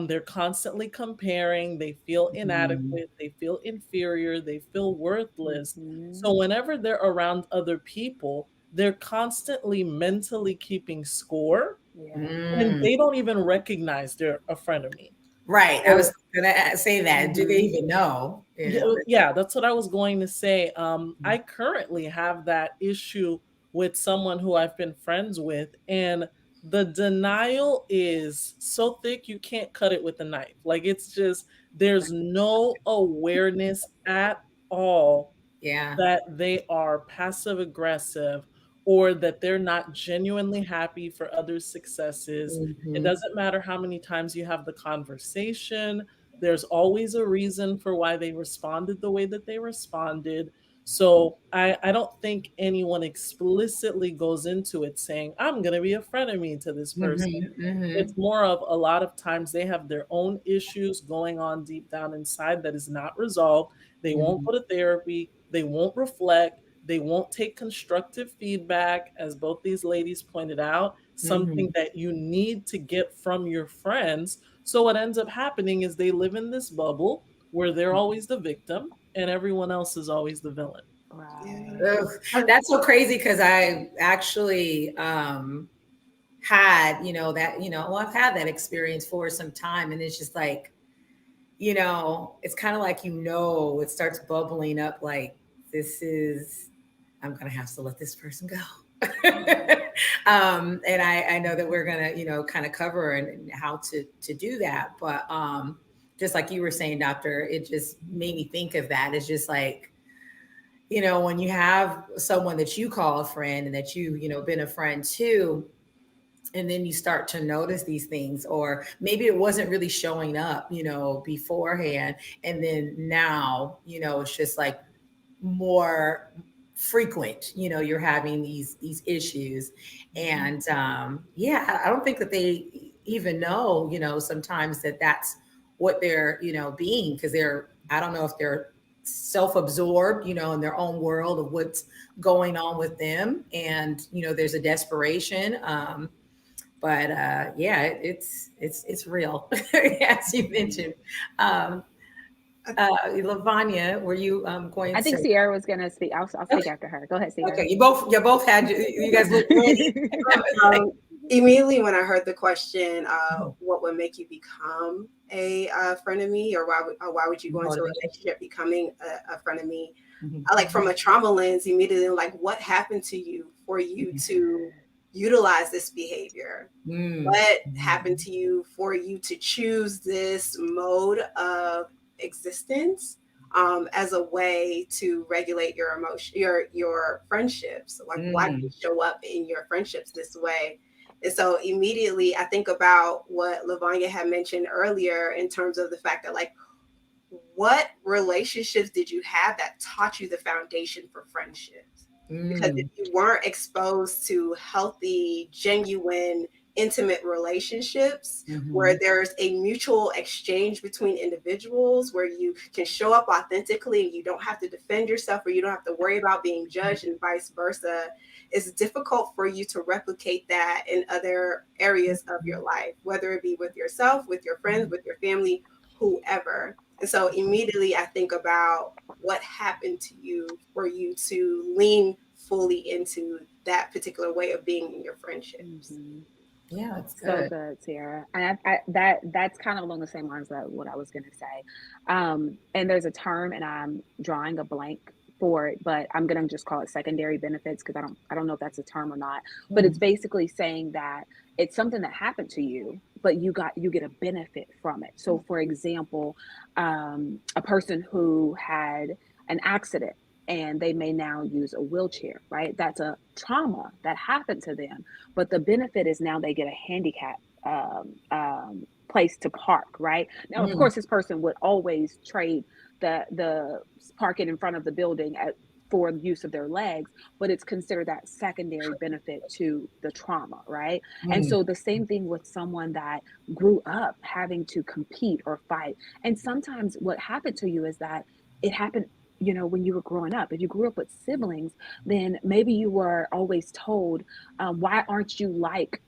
They're constantly comparing. They feel Mhm. inadequate. They feel inferior. They feel worthless. Mhm. So, whenever they're around other people, they're constantly mentally keeping score Yeah. and Mm. they don't even recognize they're a friend of me. Right. I was So, gonna say that. Do they Mhm. even know? yeah, Yeah. yeah, that's what I was going to say. I Mhm. currently have that issue with someone who I've been friends with, and the denial is so thick you can't cut it with a knife. Like it's just there's no awareness at all Yeah. that they are passive aggressive or that they're not genuinely happy for others' successes. It Mhm. doesn't matter how many times you have the conversation, there's always a reason for why they responded the way that they responded. So I don't think anyone explicitly goes into it saying, I'm going to be a frenemy to this person. Mhm. It's Mhm. more of a lot of times they have their own issues going on deep down inside that is not resolved. They won't Mhm. go to therapy. They won't reflect. They won't take constructive feedback, as both these ladies pointed out, something Mhm. that you need to get from your friends. So, what ends up happening is they live in this bubble where they're always the victim and everyone else is always the villain. Right. Ugh, that's so crazy because I actually had, well, I've had that experience for some time, and it's just like, it's kind of like, it starts bubbling up like this is, I'm gonna have to let this person go. And I know that we're gonna, kind of cover and how to do that. But just like you were saying, doctor, it just made me think of that. It's just like, when you have someone that you call a friend and that been a friend to, and then you start to notice these things, or maybe it wasn't really showing up, beforehand, and then now, it's just like more frequent, you're having these issues. And yeah, I don't think that they even know, sometimes that that's what they're, being, because they're, I don't know if they're self-absorbed, in their own world of what's going on with them, and there's a desperation. But yeah, it's real, as you mentioned. Um, Lavanya, were you going I think to? Sierra was gonna speak. I'll speak Okay, after her. Go ahead, Sierra. okay. You both had you guys look ready. Um, Immediately when I heard the question, Mhm. what would make you become a friend of me, or why would you go into a Motivation. relationship becoming a friend of me? Mhm. I like from a trauma lens, immediately like what happened to you for you to utilize this behavior? Mm. What happened Mm. to you for you to choose this mode of existence, as a way to regulate your emotion, your friendships? Like, why do you Mm. show up in your friendships this way? And so immediately I think about what Lavanya had mentioned earlier in terms of the fact that, like, what relationships did you have that taught you the foundation for friendships? Because if Mm. you weren't exposed to healthy, genuine, intimate relationships where Mhm. there's a mutual exchange between individuals, where you can show up authentically and you don't have to defend yourself, or you don't have to worry about being judged, and vice versa, it's difficult for you to replicate that in other areas of your life, whether it be with yourself, with your friends, with your family, whoever. And so immediately I think about what happened to you for you to lean fully into that particular way of being in your friendships. Mhm. Yeah, that's So good. good, Sierra. And that's kind of along the same lines that what I was going to say. And there's a term, and I'm drawing a blank for it, but I'm gonna just call it secondary benefits because I don't know if that's a term or not. But it's basically saying that it's something that happened to you, but you get a benefit from it. So, for example, a person who had an accident and they may now use a wheelchair, right? That's a trauma that happened to them, but the benefit is now they get a handicap place to park, right? Now, of course, this person would always trade the parking in front of the building for the use of their legs, but it's considered that secondary benefit to the trauma, right? And so the same thing with someone that grew up having to compete or fight. And sometimes what happened to you is that it happened, you know, when you were growing up. If you grew up with siblings, then maybe you were always told, why aren't you like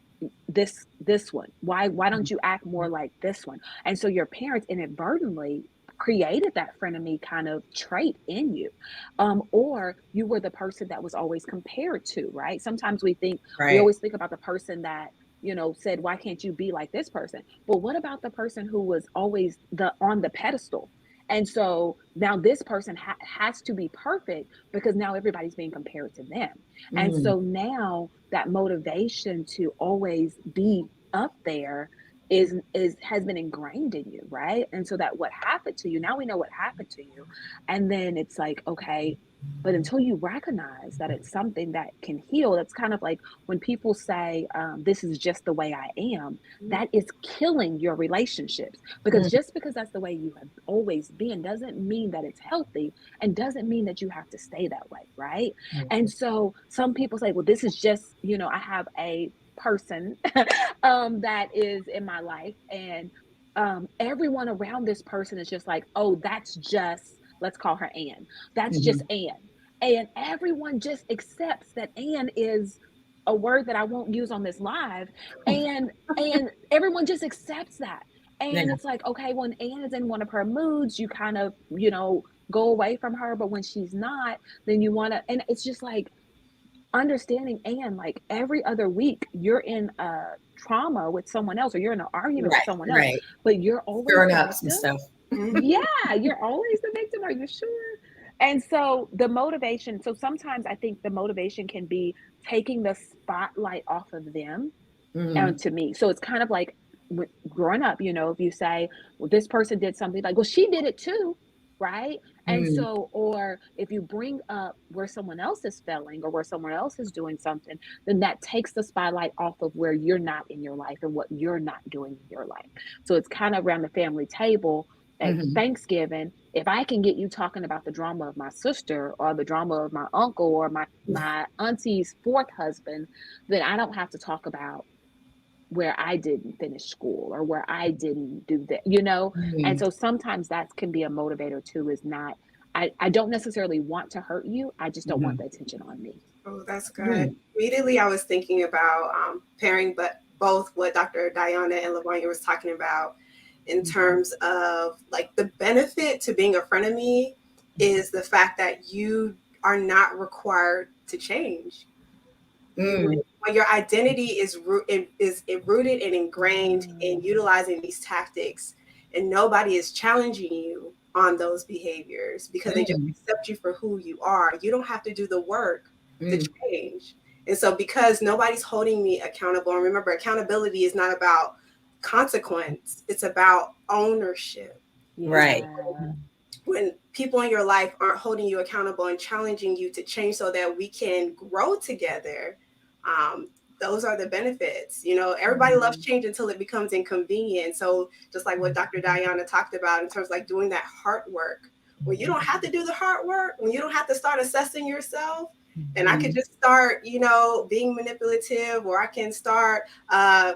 this one? Why don't you act more like this one? And so your parents inadvertently created that frenemy kind of trait in you, or you were the person that was always compared to, right? Sometimes we Right. always think about the person that, you know, said, why can't you be like this person? But what about the person who was always the on the pedestal? And so now this person has to be perfect because now everybody's being compared to them. And so now that motivation to always be up there is has been ingrained in you, right? And so that what happened to you, now we know what happened to you. And then it's like, okay, but until you recognize that it's something that can heal, that's kind of like when people say, this is just the way I am, that is killing your relationships. Because just because that's the way you have always been doesn't mean that it's healthy and doesn't mean that you have to stay that way, right? And so some people say, well, this is just, you know, I have a person that is in my life, and everyone around this person is just like, oh, that's just, let's call her Ann. That's just Ann. And everyone just accepts that Ann is a word that I won't use on this live. And everyone just accepts that. Yeah. And it's like, okay, when Ann is in one of her moods, you kind of, you know, go away from her. But when she's not, then you want to, and it's just like understanding, and like every other week you're in a trauma with someone else or you're in an argument with Right. someone else, Right. but you're always Stirring the up some victim. stuff. Yeah, you're always the victim. Are you sure? And so the motivation, so sometimes I think the motivation can be taking the spotlight off of them to me. So it's kind of like growing up, you know, if you say, well, this person did something, like, well, she did it too, right? And so, or if you bring up where someone else is failing or where someone else is doing something, then that takes the spotlight off of where you're not in your life and what you're not doing in your life. So it's kind of around the family table at Thanksgiving. If I can get you talking about the drama of my sister or the drama of my uncle or my auntie's fourth husband, then I don't have to talk about where I didn't finish school or where I didn't do that, you know? And so sometimes that can be a motivator too, is not, I don't necessarily want to hurt you. I just don't want the attention on me. Oh, that's good. Immediately, I was thinking about pairing, but both what Dr. Dyona and Lavanya was talking about in terms of like the benefit to being a frenemy is the fact that you are not required to change. When your identity is rooted and ingrained in utilizing these tactics, and nobody is challenging you on those behaviors because they just accept you for who you are. You don't have to do the work to change. And so because nobody's holding me accountable, and remember, accountability is not about consequence, it's about ownership. Yeah. Right. When people in your life aren't holding you accountable and challenging you to change so that we can grow together, those are the benefits. You know, everybody loves change until it becomes inconvenient. So just like what Dr. Dyona talked about in terms of like doing that hard work, when you don't have to do the hard work, when you don't have to start assessing yourself, and I could just start, you know, being manipulative, or I can start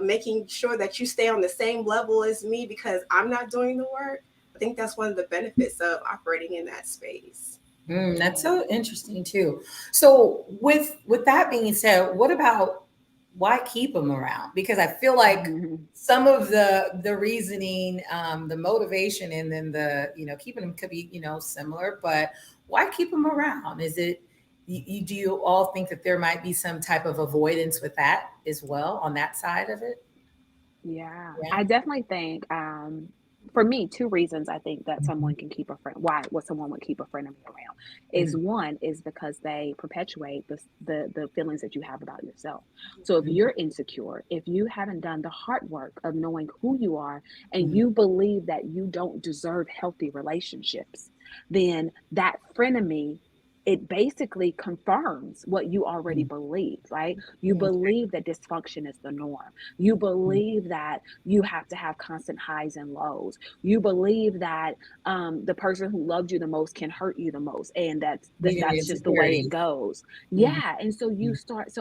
making sure that you stay on the same level as me because I'm not doing the work. I think that's one of the benefits of operating in that space. That's so interesting too. So with that being said, what about why keep them around? Because I feel like some of the reasoning, the motivation, and then the, you know, keeping them could be, you know, similar, but why keep them around? Is it, do you all think that there might be some type of avoidance with that as well on that side of it? Yeah, Yeah. I definitely think for me, two reasons I think that someone can keep a friend. Why what someone would keep a frenemy around is, one is because they perpetuate the feelings that you have about yourself. So if you're insecure, if you haven't done the hard work of knowing who you are, and you believe that you don't deserve healthy relationships, then that frenemy, it basically confirms what you already believe, right? You believe that dysfunction is the norm. You believe that you have to have constant highs and lows. You believe that the person who loved you the most can hurt you the most, and Needing that's just the way it insecurities. goes. Yeah, and so you start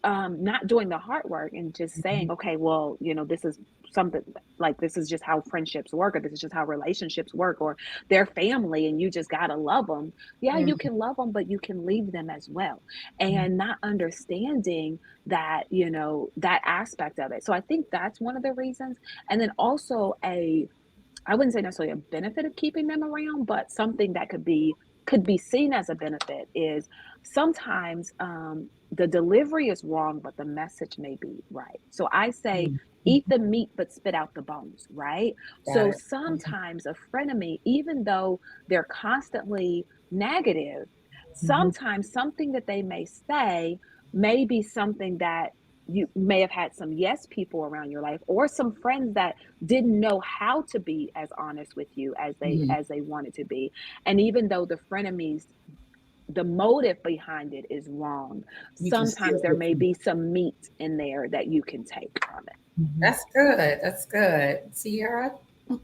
not doing the hard work and just saying, okay, well, this is something, like, this is just how friendships work, or this is just how relationships work, or their family, and you just gotta love them. Yeah, you can love them, but you can leave them as well. And not understanding that, that aspect of it. So I think that's one of the reasons. And then also I wouldn't say necessarily a benefit of keeping them around, but something that could be seen as a benefit is sometimes the delivery is wrong, but the message may be right. So I say, eat the meat, but spit out the bones, right? Got So it. sometimes a frenemy, even though they're constantly negative, sometimes something that they may say may be something that you may have had some yes people around your life, or some friends that didn't know how to be as honest with you as they wanted to be. And even though the frenemies, the motive behind it is wrong, You can still sometimes there may be some meat in there that you can take from it. That's good. That's good. Sierra?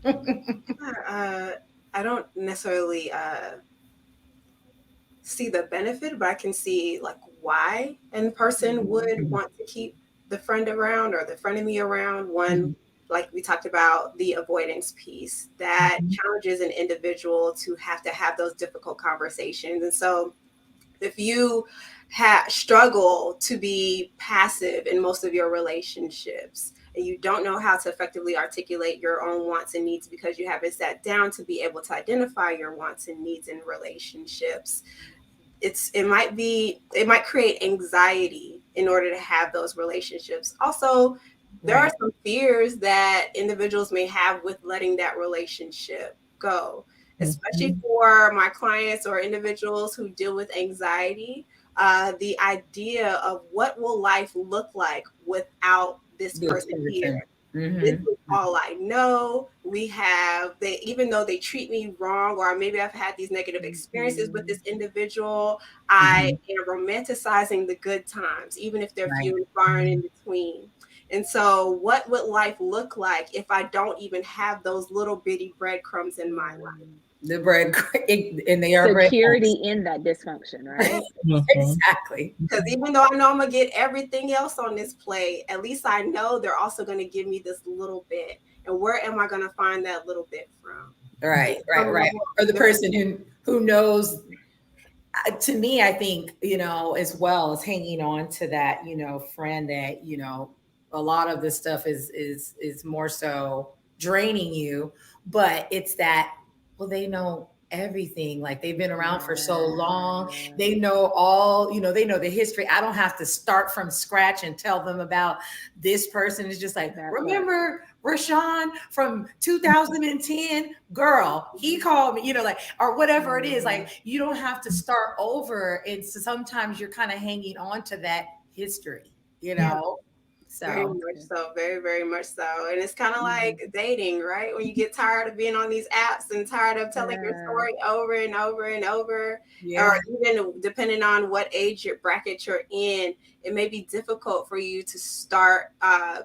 I don't necessarily see the benefit, but I can see like why a person would want to keep the friend around or the frenemy around. One, like we talked about, the avoidance piece that challenges an individual to have those difficult conversations. And so if you struggle to be passive in most of your relationships, and you don't know how to effectively articulate your own wants and needs because you haven't sat down to be able to identify your wants and needs in relationships, it might create anxiety in order to have those relationships. Also, there are some fears that individuals may have with letting that relationship go, especially for my clients or individuals who deal with anxiety. The idea of what will life look like without this person here. This is all I know. Even though they treat me wrong, or maybe I've had these negative experiences with this individual, I am romanticizing the good times, even if they're few and far in between. And so what would life look like if I don't even have those little bitty breadcrumbs in my life? The bread, and they are security in that dysfunction, right? Exactly. Because even though I know I'm gonna get everything else on this plate, at least I know they're also gonna give me this little bit. And where am I gonna find that little bit from? Right. Or the person who knows. To me, I think, as well as hanging on to that, friend that, a lot of this stuff is more so draining you, but it's that, well, they know everything. Like, they've been around for so long. They know all, they know the history. I don't have to start from scratch and tell them about this person. It's just like, remember Rashawn from 2010, girl, he called me, or whatever it is. Like, you don't have to start over. And so sometimes you're kind of hanging on to that history, So very much so, very, very much so. And it's kind of like dating, right? When you get tired of being on these apps and tired of telling your story over and over and over, or even depending on what age bracket you're in, it may be difficult for you to start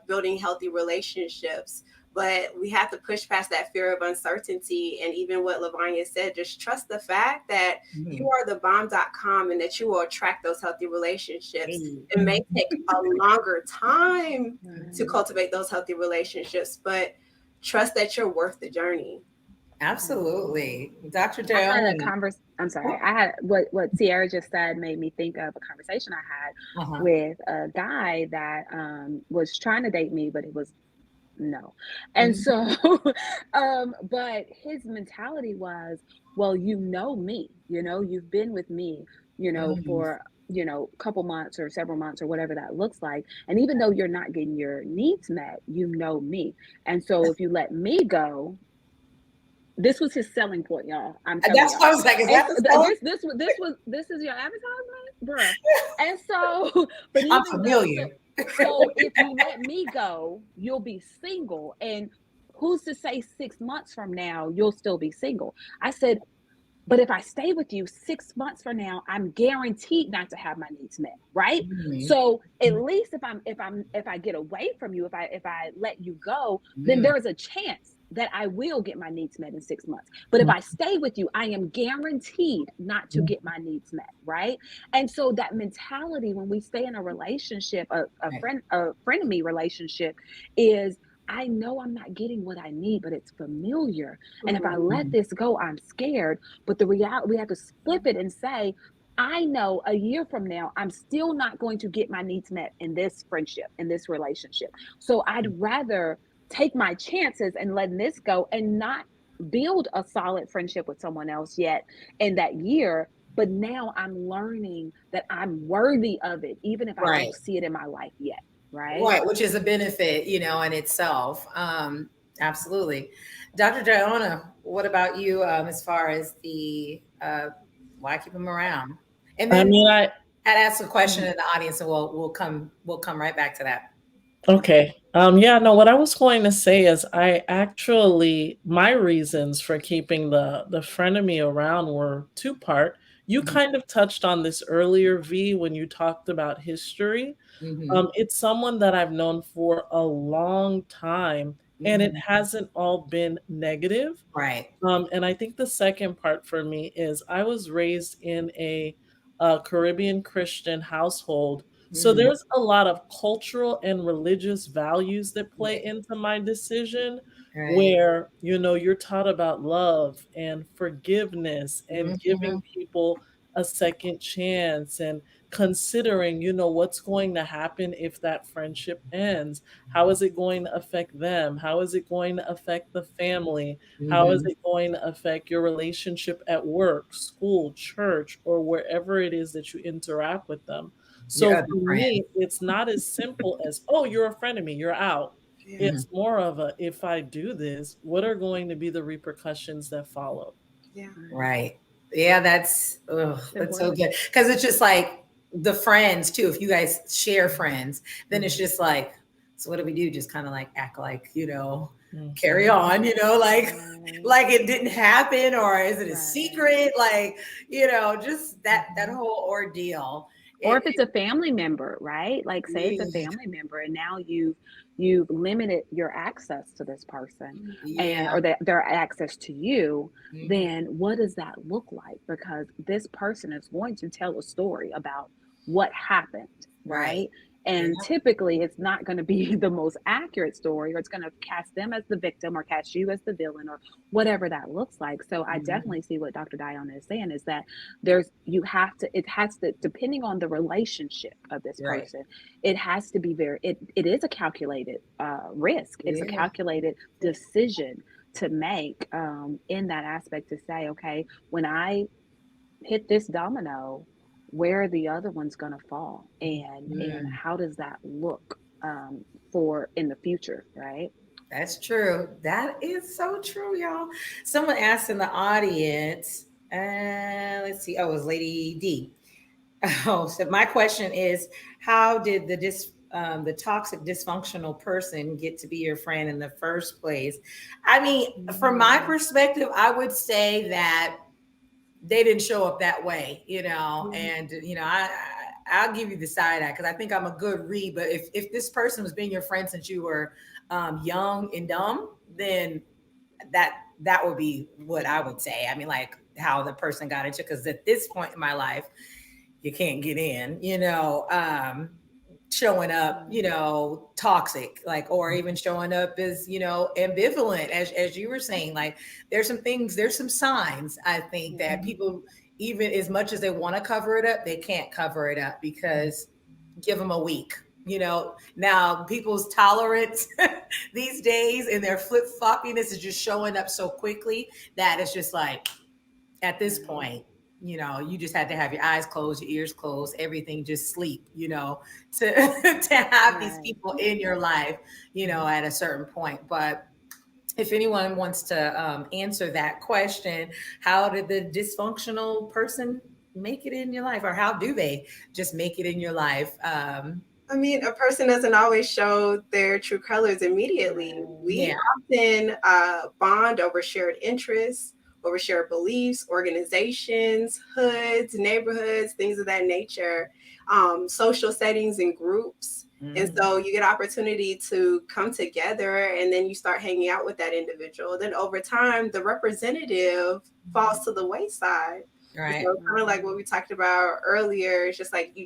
building healthy relationships. But we have to push past that fear of uncertainty. And even what Lavanya said, just trust the fact that you are the bomb.com and that you will attract those healthy relationships. It may take a longer time to cultivate those healthy relationships, but trust that you're worth the journey. Absolutely. Dr. I had a Dyona. I'm sorry. I had what Sierra just said made me think of a conversation I had with a guy that was trying to date me, but it was no. And so but his mentality was, well, me, you've been with me, for couple months or several months or whatever that looks like. And even though you're not getting your needs met, you know me. And so if you let me go, this was his selling point, y'all. I'm telling That's y'all. what I was like. Is that So the selling? this is your advertisement, bruh. And so, but I'm even familiar. so if you let me go, you'll be single. And who's to say 6 months from now you'll still be single? I said, but if I stay with you 6 months from now, I'm guaranteed not to have my needs met, right? Mm. So at least if I get away from you, if I let you go, then Mm. there is a chance that I will get my needs met in 6 months. But if I stay with you, I am guaranteed not to get my needs met, right? And so that mentality when we stay in a relationship, a frenemy relationship, is I know I'm not getting what I need, but it's familiar. And if I let this go, I'm scared. But the reality, we have to flip it and say, I know a year from now, I'm still not going to get my needs met in this friendship, in this relationship. So I'd rather take my chances and letting this go and not build a solid friendship with someone else yet in that year. But now I'm learning that I'm worthy of it, even if I Right. don't see it in my life yet. Right. Right, which is a benefit, in itself. Absolutely. Dr. Dyona, what about you as far as the why keep them around? And I then mean, I'd ask a question in the audience and we'll come right back to that. okay. Yeah, no, what I was going to say is I actually my reasons for keeping the frenemy around were two-part. You Mhm. kind of touched on this earlier, V, when you talked about history. Mhm. It's someone that I've known for a long time, and it Mhm. hasn't all been negative. Right. And I think the second part for me is I was raised in a Caribbean Christian household. So Mhm. there's a lot of cultural and religious values that play Right. into my decision Right. where, you're taught about love and forgiveness and giving Mhm. people a second chance and considering, what's going to happen if that friendship ends. How is it going to affect them? How is it going to affect the family? How is Mhm. it going to affect your relationship at work, school, church, or wherever it is that you interact with them? Your So other for friend. me, it's not as simple as, oh, you're a friend of me, you're out. Yeah. Mhm. It's more of a, if I do this, what are going to be the repercussions that follow? Yeah. Right. Yeah, It's that's so important. good. Because it's just like the friends too. If you guys share friends, then it's Mhm. just like, so what do we do? Just kind of like act like, carry Mhm. on, like Right. like it didn't happen, or is it a Right. secret? Like, just that Mhm. whole ordeal. Or It, if it's a family member, right? Like say it's a it family member and now you've limited your access to this person and yeah. or their access to you, Mhm. then what does that look like? Because this person is going to tell a story about what happened, Right. right? Yeah. And typically it's not going to be the most accurate story, or it's going to cast them as the victim or cast you as the villain or whatever that looks like. So I Mhm. definitely see what Dr. Diana is saying is that there's you have to it has to, depending on the relationship of this Right. person, it has to be it is a calculated risk. It's a Yeah. calculated decision to make in that aspect, to say, okay, when I hit this domino, where are the other ones going to fall, and Mm. how does that look for in the future, right? That's true. That is so true, y'all. Someone asked in the audience, let's see. Oh, it was Lady D. Oh, so my question is, how did the toxic dysfunctional person get to be your friend in the first place? I mean, from my Mm, perspective, I would say that they didn't show up that way, yeah. and I'll give you the side eye because I think I'm a good read. But if this person was being your friend since you were young and dumb, then that would be what I would say. I mean, like how the person got into, because at this point in my life, you can't get in, showing up, toxic, like, or even showing up as, ambivalent, as you were saying, like there's some signs, I think, that Mhm. people, even as much as they want to cover it up, they can't cover it up because give them a week. Now people's tolerance these days and their flip floppiness is just showing up so quickly that it's just like, at this Right. point. you just had to have your eyes closed, your ears closed, everything just sleep, to to have these Right. people in your life, at a certain point. But if anyone wants to answer that question, how did the dysfunctional person make it in your life, or how do they just make it in your life? I mean, a person doesn't always show their true colors immediately. Right. We Yeah, often bond over shared interests, over shared beliefs, organizations, hoods, neighborhoods, things of that nature, social settings and groups. And mm, so you get opportunity to come together, and then you start hanging out with that individual. Then over time, the representative falls to the wayside. And right. so kind of like what we talked about earlier, it's just like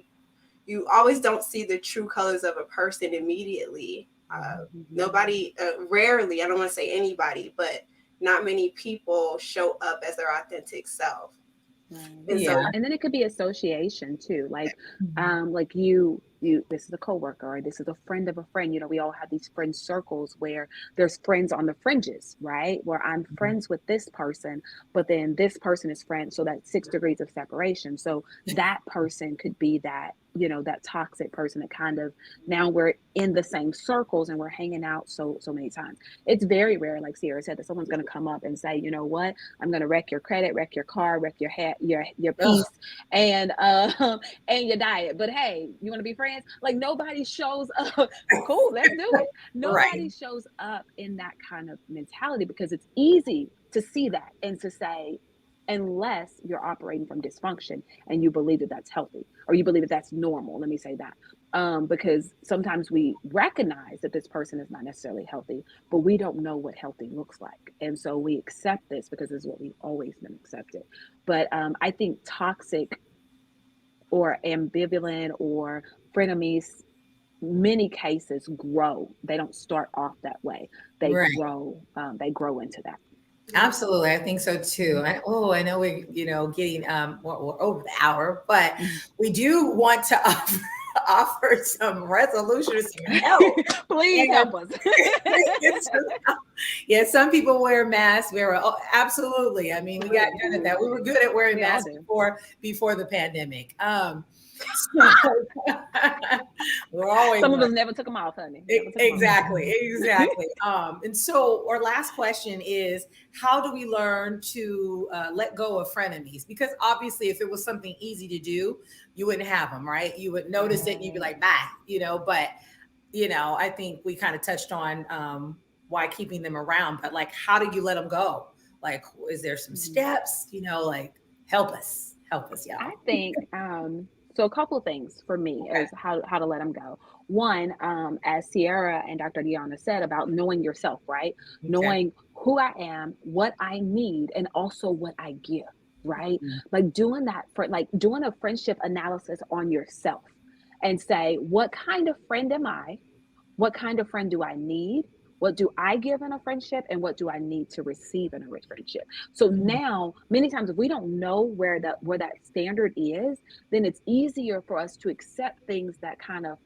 you always don't see the true colors of a person immediately. Nobody, rarely, I don't want to say anybody, but not many people show up as their authentic self. Right. And so, Yeah. And then it could be association too. Mhm. Like you this is a coworker or this is a friend of a friend. We all have these friend circles where there's friends on the fringes, right? Where I'm friends with this person, but then this person is friends. So that's 6 degrees of separation. So that person could be that toxic person that kind of now we're in the same circles and we're hanging out so many times. It's very rare, like Sierra said, that someone's gonna come up and say, you know what, I'm gonna wreck your credit, wreck your car, wreck your hat, your Ugh, peace, and and your diet. But hey, you want to be friends? Like nobody shows up. Cool, let's do it. right. Nobody shows up in that kind of mentality because it's easy to see that and to say, unless you're operating from dysfunction and you believe that that's healthy or you believe that that's normal. Let me say that. Because sometimes we recognize that this person is not necessarily healthy, but we don't know what healthy looks like. And so we accept this because this is what we've always been accepted. But I think toxic or ambivalent or frenemies, many cases grow. They don't start off that way. They Right. grow. They grow into that. Absolutely. I think so too. I know we're, getting we're over the hour, but we do want to offer some resolution, some help. Please And help us. yeah, some people wear masks. Absolutely. I mean, we got good at that. We were good at wearing We all masks do. before the pandemic. So we're always Some of us wearing. never took them off, honey. Never took them off. Exactly. And so our last question is, how do we learn to let go of frenemies? Because obviously, if it was something easy to do, you wouldn't have them, right? You would notice it and you'd be Right. like, bye, but I think we kind of touched on why keeping them around, but like, how do you let them go? Like, is there some Mhm. steps, like, help us, I y'all. think so. A couple of things for me Okay. is how to let them go. One, as Sierra and Dr. Deanna said about knowing yourself, right? Okay. Knowing who I am, what I need, and also what I give, right? Mhm. Like doing that for like doing a friendship analysis on yourself and say, what kind of friend am I? What kind of friend do I need? What do I give in a friendship? And what do I need to receive in a rich friendship? So Mhm. now, many times, if we don't know where that standard is, then it's easier for us to accept things that kind of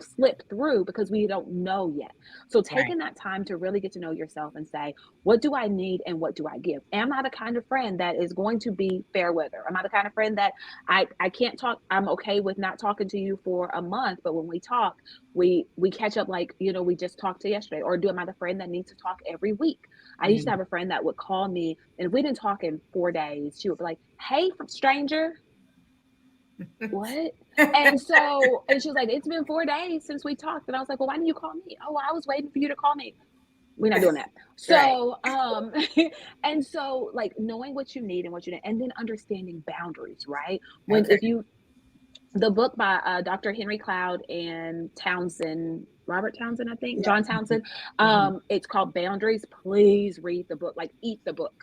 slip through because we don't know yet. So Right. taking that time to really get to know yourself and say, what do I need and what do I give? Am I the kind of friend that is going to be fair weather? Am I the kind of friend that I can't talk? I'm okay with not talking to you for a month, but when we talk, we catch up like we just talked to yesterday. Or am I the friend that needs to talk every week? I used to Mhm. have a friend that would call me, and if we didn't talk in 4 days, she would be like, "Hey, stranger, what?" And she was like, "It's been 4 days since we talked." And I was like, "Well, why didn't you call me?" "Oh, well, I was waiting for you to call me." We're not doing that. Right. So, and so like knowing what you need and what you need, and then understanding boundaries, right? When Okay. if you the book by Dr. Henry Cloud and Townsend, Robert Townsend, I think, Yeah. John Townsend. Mhm. It's called Boundaries. Please read the book, like eat the book.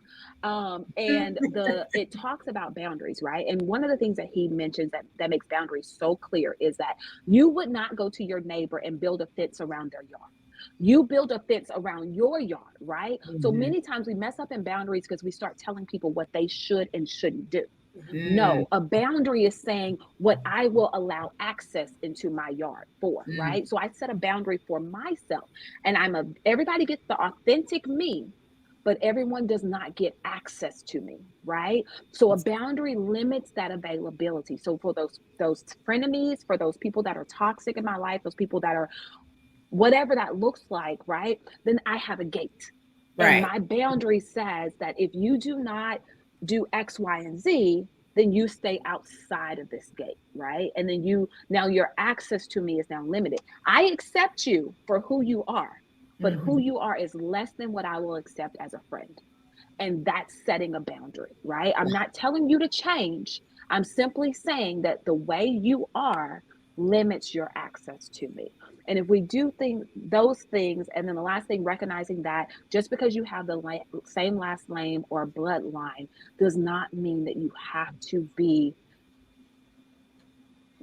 And it talks about boundaries, right? And one of the things that he mentions that makes boundaries so clear is that you would not go to your neighbor and build a fence around their yard. You build a fence around your yard, right? So Mhm. many times we mess up in boundaries because we start telling people what they should and shouldn't do. Mm, No, a boundary is saying what I will allow access into my yard for, mm, right? So I set a boundary for myself, and everybody gets the authentic me, but everyone does not get access to me, right? So a boundary limits that availability. So for those frenemies, for those people that are toxic in my life, those people that are whatever that looks like, right? Then I have a gate. And Right. my boundary says that if you do not do X, Y, and Z, then you stay outside of this gate, right? And then now your access to me is now limited. I accept you for who you are, but who you are is less than what I will accept as a friend. And that's setting a boundary, right? I'm not telling you to change. I'm simply saying that the way you are limits your access to me. And if we do those things, and then the last thing, recognizing that just because you have the same last name or bloodline does not mean that you have to be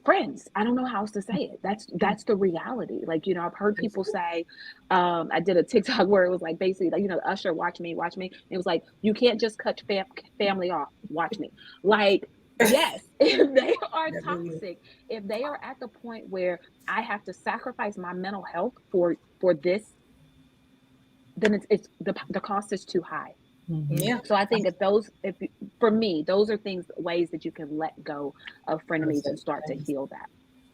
friends. I don't know how else to say it. That's the reality. Like, I've heard people say, I did a TikTok where it was like basically like, Usher, watch me. And it was like, you can't just cut family off. Watch me. Like, yes, if they are toxic, if they are at the point where I have to sacrifice my mental health for this, then it's the cost is too high. Yeah. So I think for me, those are ways that you can let go of frenemies and start to heal that.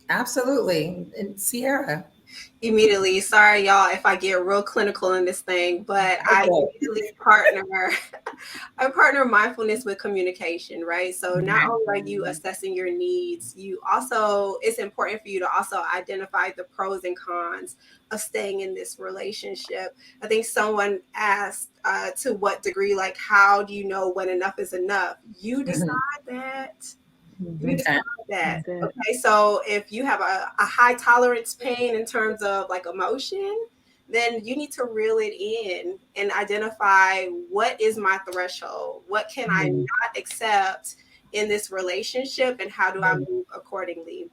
Absolutely. And Sierra. Immediately, sorry y'all if I get real clinical in this thing, but I immediately I partner mindfulness with communication, right? So not only are you assessing your needs, it's important for you to also identify the pros and cons of staying in this relationship. I think someone asked to what degree, like, how do you know when enough is enough? You decide that. You decide that. Okay, so if you have a high tolerance pain in terms of like emotion, then you need to reel it in and identify what is my threshold? What can I not accept in this relationship, and how do I move accordingly?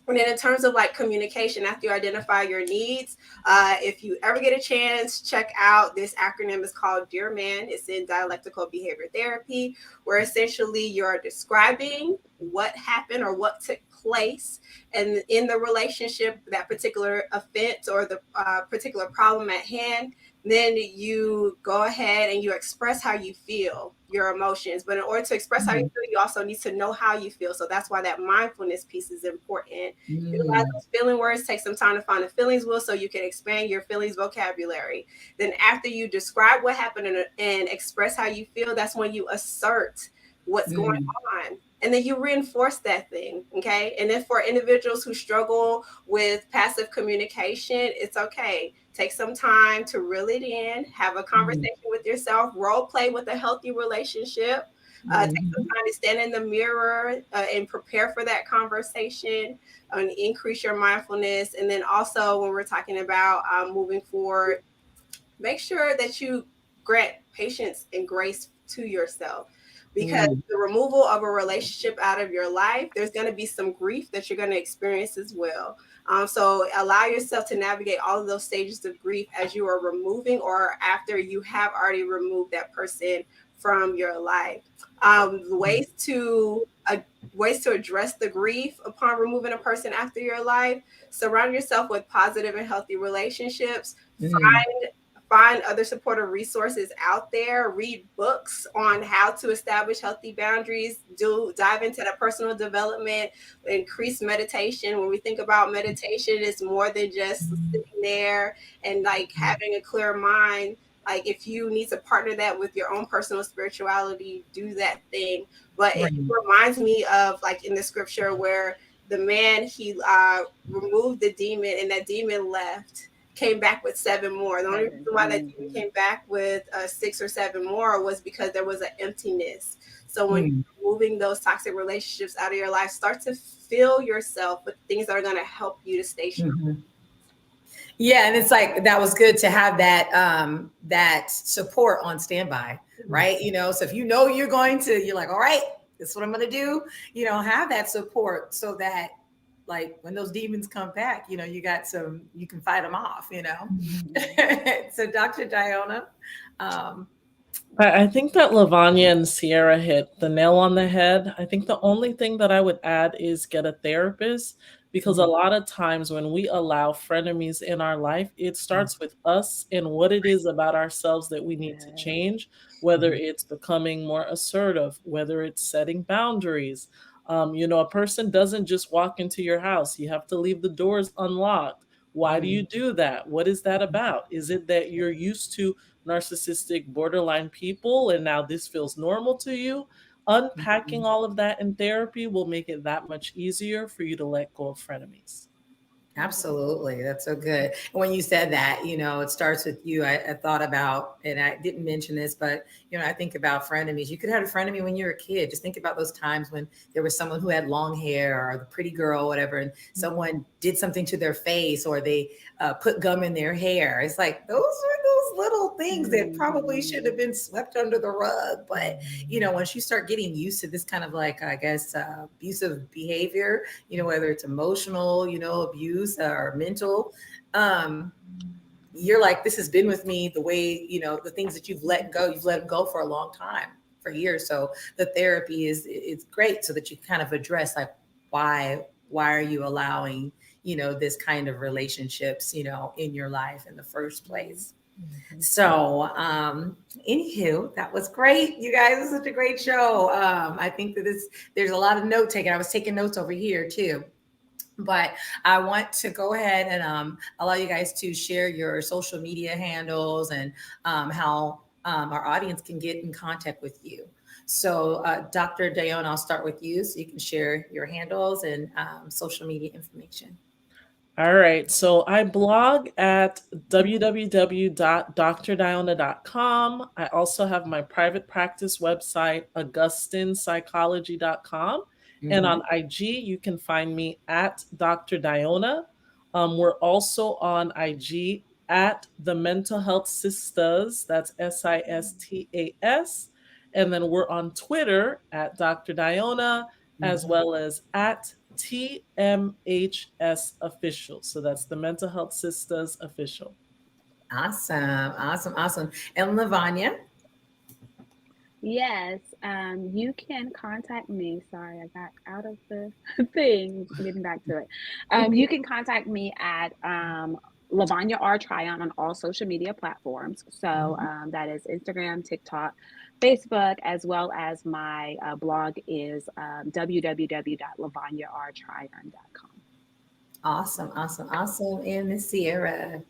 And then in terms of like communication, after you identify your needs, if you ever get a chance, check out this acronym. Is called Dear Man. It's in dialectical behavior therapy, where essentially you're describing what happened or what took place and in the relationship, that particular offense or the particular problem at hand. Then you go ahead and you express how you feel, your emotions. But in order to express how you feel, you also need to know how you feel. So that's why that mindfulness piece is important. Utilize those feeling words. Take some time to find a feelings wheel so you can expand your feelings vocabulary. Then after you describe what happened and express how you feel, that's when you assert what's going on. And then you reinforce that thing, okay? And then for individuals who struggle with passive communication, it's okay. Take some time to reel it in, have a conversation with yourself, role play with a healthy relationship. Take some time to stand in the mirror and prepare for that conversation and increase your mindfulness. And then also when we're talking about moving forward, make sure that you grant patience and grace to yourself. Because the removal of a relationship out of your life, there's going to be some grief that you're going to experience as well. So allow yourself to navigate all of those stages of grief as you are removing or after you have already removed that person from your life. Ways to address the grief upon removing a person after your life: surround yourself with positive and healthy relationships. Find other supportive resources out there. Read books on how to establish healthy boundaries. Dive into that personal development. Increase meditation. When we think about meditation, it's more than just sitting there and like having a clear mind. Like if you need to partner that with your own personal spirituality, do that thing. But it reminds me of like in the scripture where the man, he removed the demon and that demon left. Came back with 7 more. The only reason why that demon came back with 6 or 7 more was because there was an emptiness. So when you're moving those toxic relationships out of your life, start to fill yourself with things that are going to help you to stay strong. Yeah, and it's like that was good to have that support on standby, right? So if you're going to, you're like, all right, this is what I'm going to do. Have that support so that like when those demons come back, you can fight them off, So Dr. Dyona. I think that Lavanya and Sierra hit the nail on the head. I think the only thing that I would add is get a therapist. because a lot of times when we allow frenemies in our life, it starts with us and what it is about ourselves that we need to change, whether it's becoming more assertive, whether it's setting boundaries. A person doesn't just walk into your house. You have to leave the doors unlocked. Why do you do that? What is that about? Is it that you're used to narcissistic borderline people and now this feels normal to you? Unpacking all of that in therapy will make it that much easier for you to let go of frenemies. Absolutely. That's so good. And when you said that, it starts with you. I thought about, and I didn't mention this, but, I think about frenemies. You could have a frenemy when you were a kid. Just think about those times when there was someone who had long hair or the pretty girl, whatever, and someone did something to their face or they put gum in their hair. It's like, those are those little things that probably should have been swept under the rug. But, once you start getting used to this kind of like, I guess, abusive behavior, whether it's emotional, abuse or mental, you're like, this has been with me the way, the things that you've let them go for a long time, for years. So the therapy is great so that you kind of address like, why are you allowing, this kind of relationships, in your life in the first place. So, anywho, that was great. You guys, this is such a great show. I think that there's a lot of note taking. I was taking notes over here too. But I want to go ahead and allow you guys to share your social media handles and how our audience can get in contact with you. So, Dr. Dyona, I'll start with you so you can share your handles and social media information. All right. So I blog at www.drdyona.com. I also have my private practice website, augustinspsychology.com. And on IG, you can find me at Dr. Dyona. We're also on IG at the Mental Health Sistas. That's SISTAS. And then we're on Twitter at Dr. Dyona, as well as at TMHS Official. So that's the Mental Health Sisters Official. Awesome. And Lavanya? Yes, you can contact me. Sorry, I got out of the thing. Getting back to it. You can contact me at Lavanya R. Tryon on all social media platforms. So that is Instagram, TikTok, Facebook, as well as my blog is www.lavanyartryon.com. Awesome. And Miss Sierra?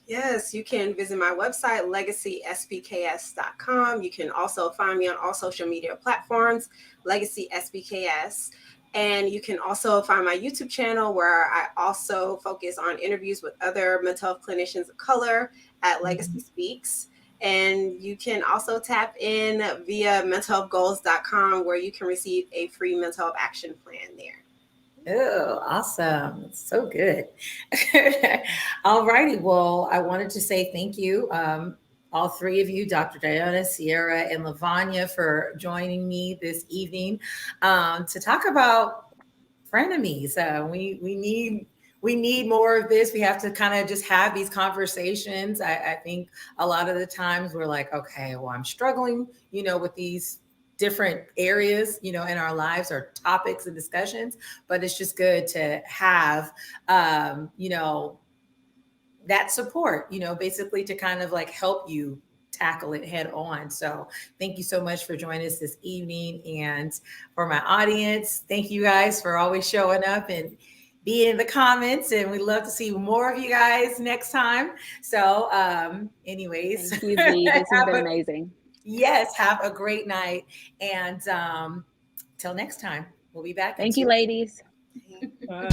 Yes, you can visit my website, legacyspks.com. You can also find me on all social media platforms, Legacy SPKS. And you can also find my YouTube channel where I also focus on interviews with other mental health clinicians of color at Legacy Speaks. And you can also tap in via mentalhealthgoals.com where you can receive a free mental health action plan there. Oh, awesome. So good. All righty. Well, I wanted to say thank you, all three of you, Dr. Dyona, Sierra, and Lavanya, for joining me this evening to talk about frenemies. We need more of this. We have to kind of just have these conversations. I think a lot of the times we're like, okay, well, I'm struggling, with these different areas, in our lives or topics and discussions, but it's just good to have, that support, basically to kind of like help you tackle it head on. So thank you so much for joining us this evening. And for my audience, thank you guys for always showing up and be in the comments, and we'd love to see more of you guys next time. So anyways, thank you, V. This has been amazing. Yes, have a great night. And till next time, we'll be back. Thank you, ladies. Bye.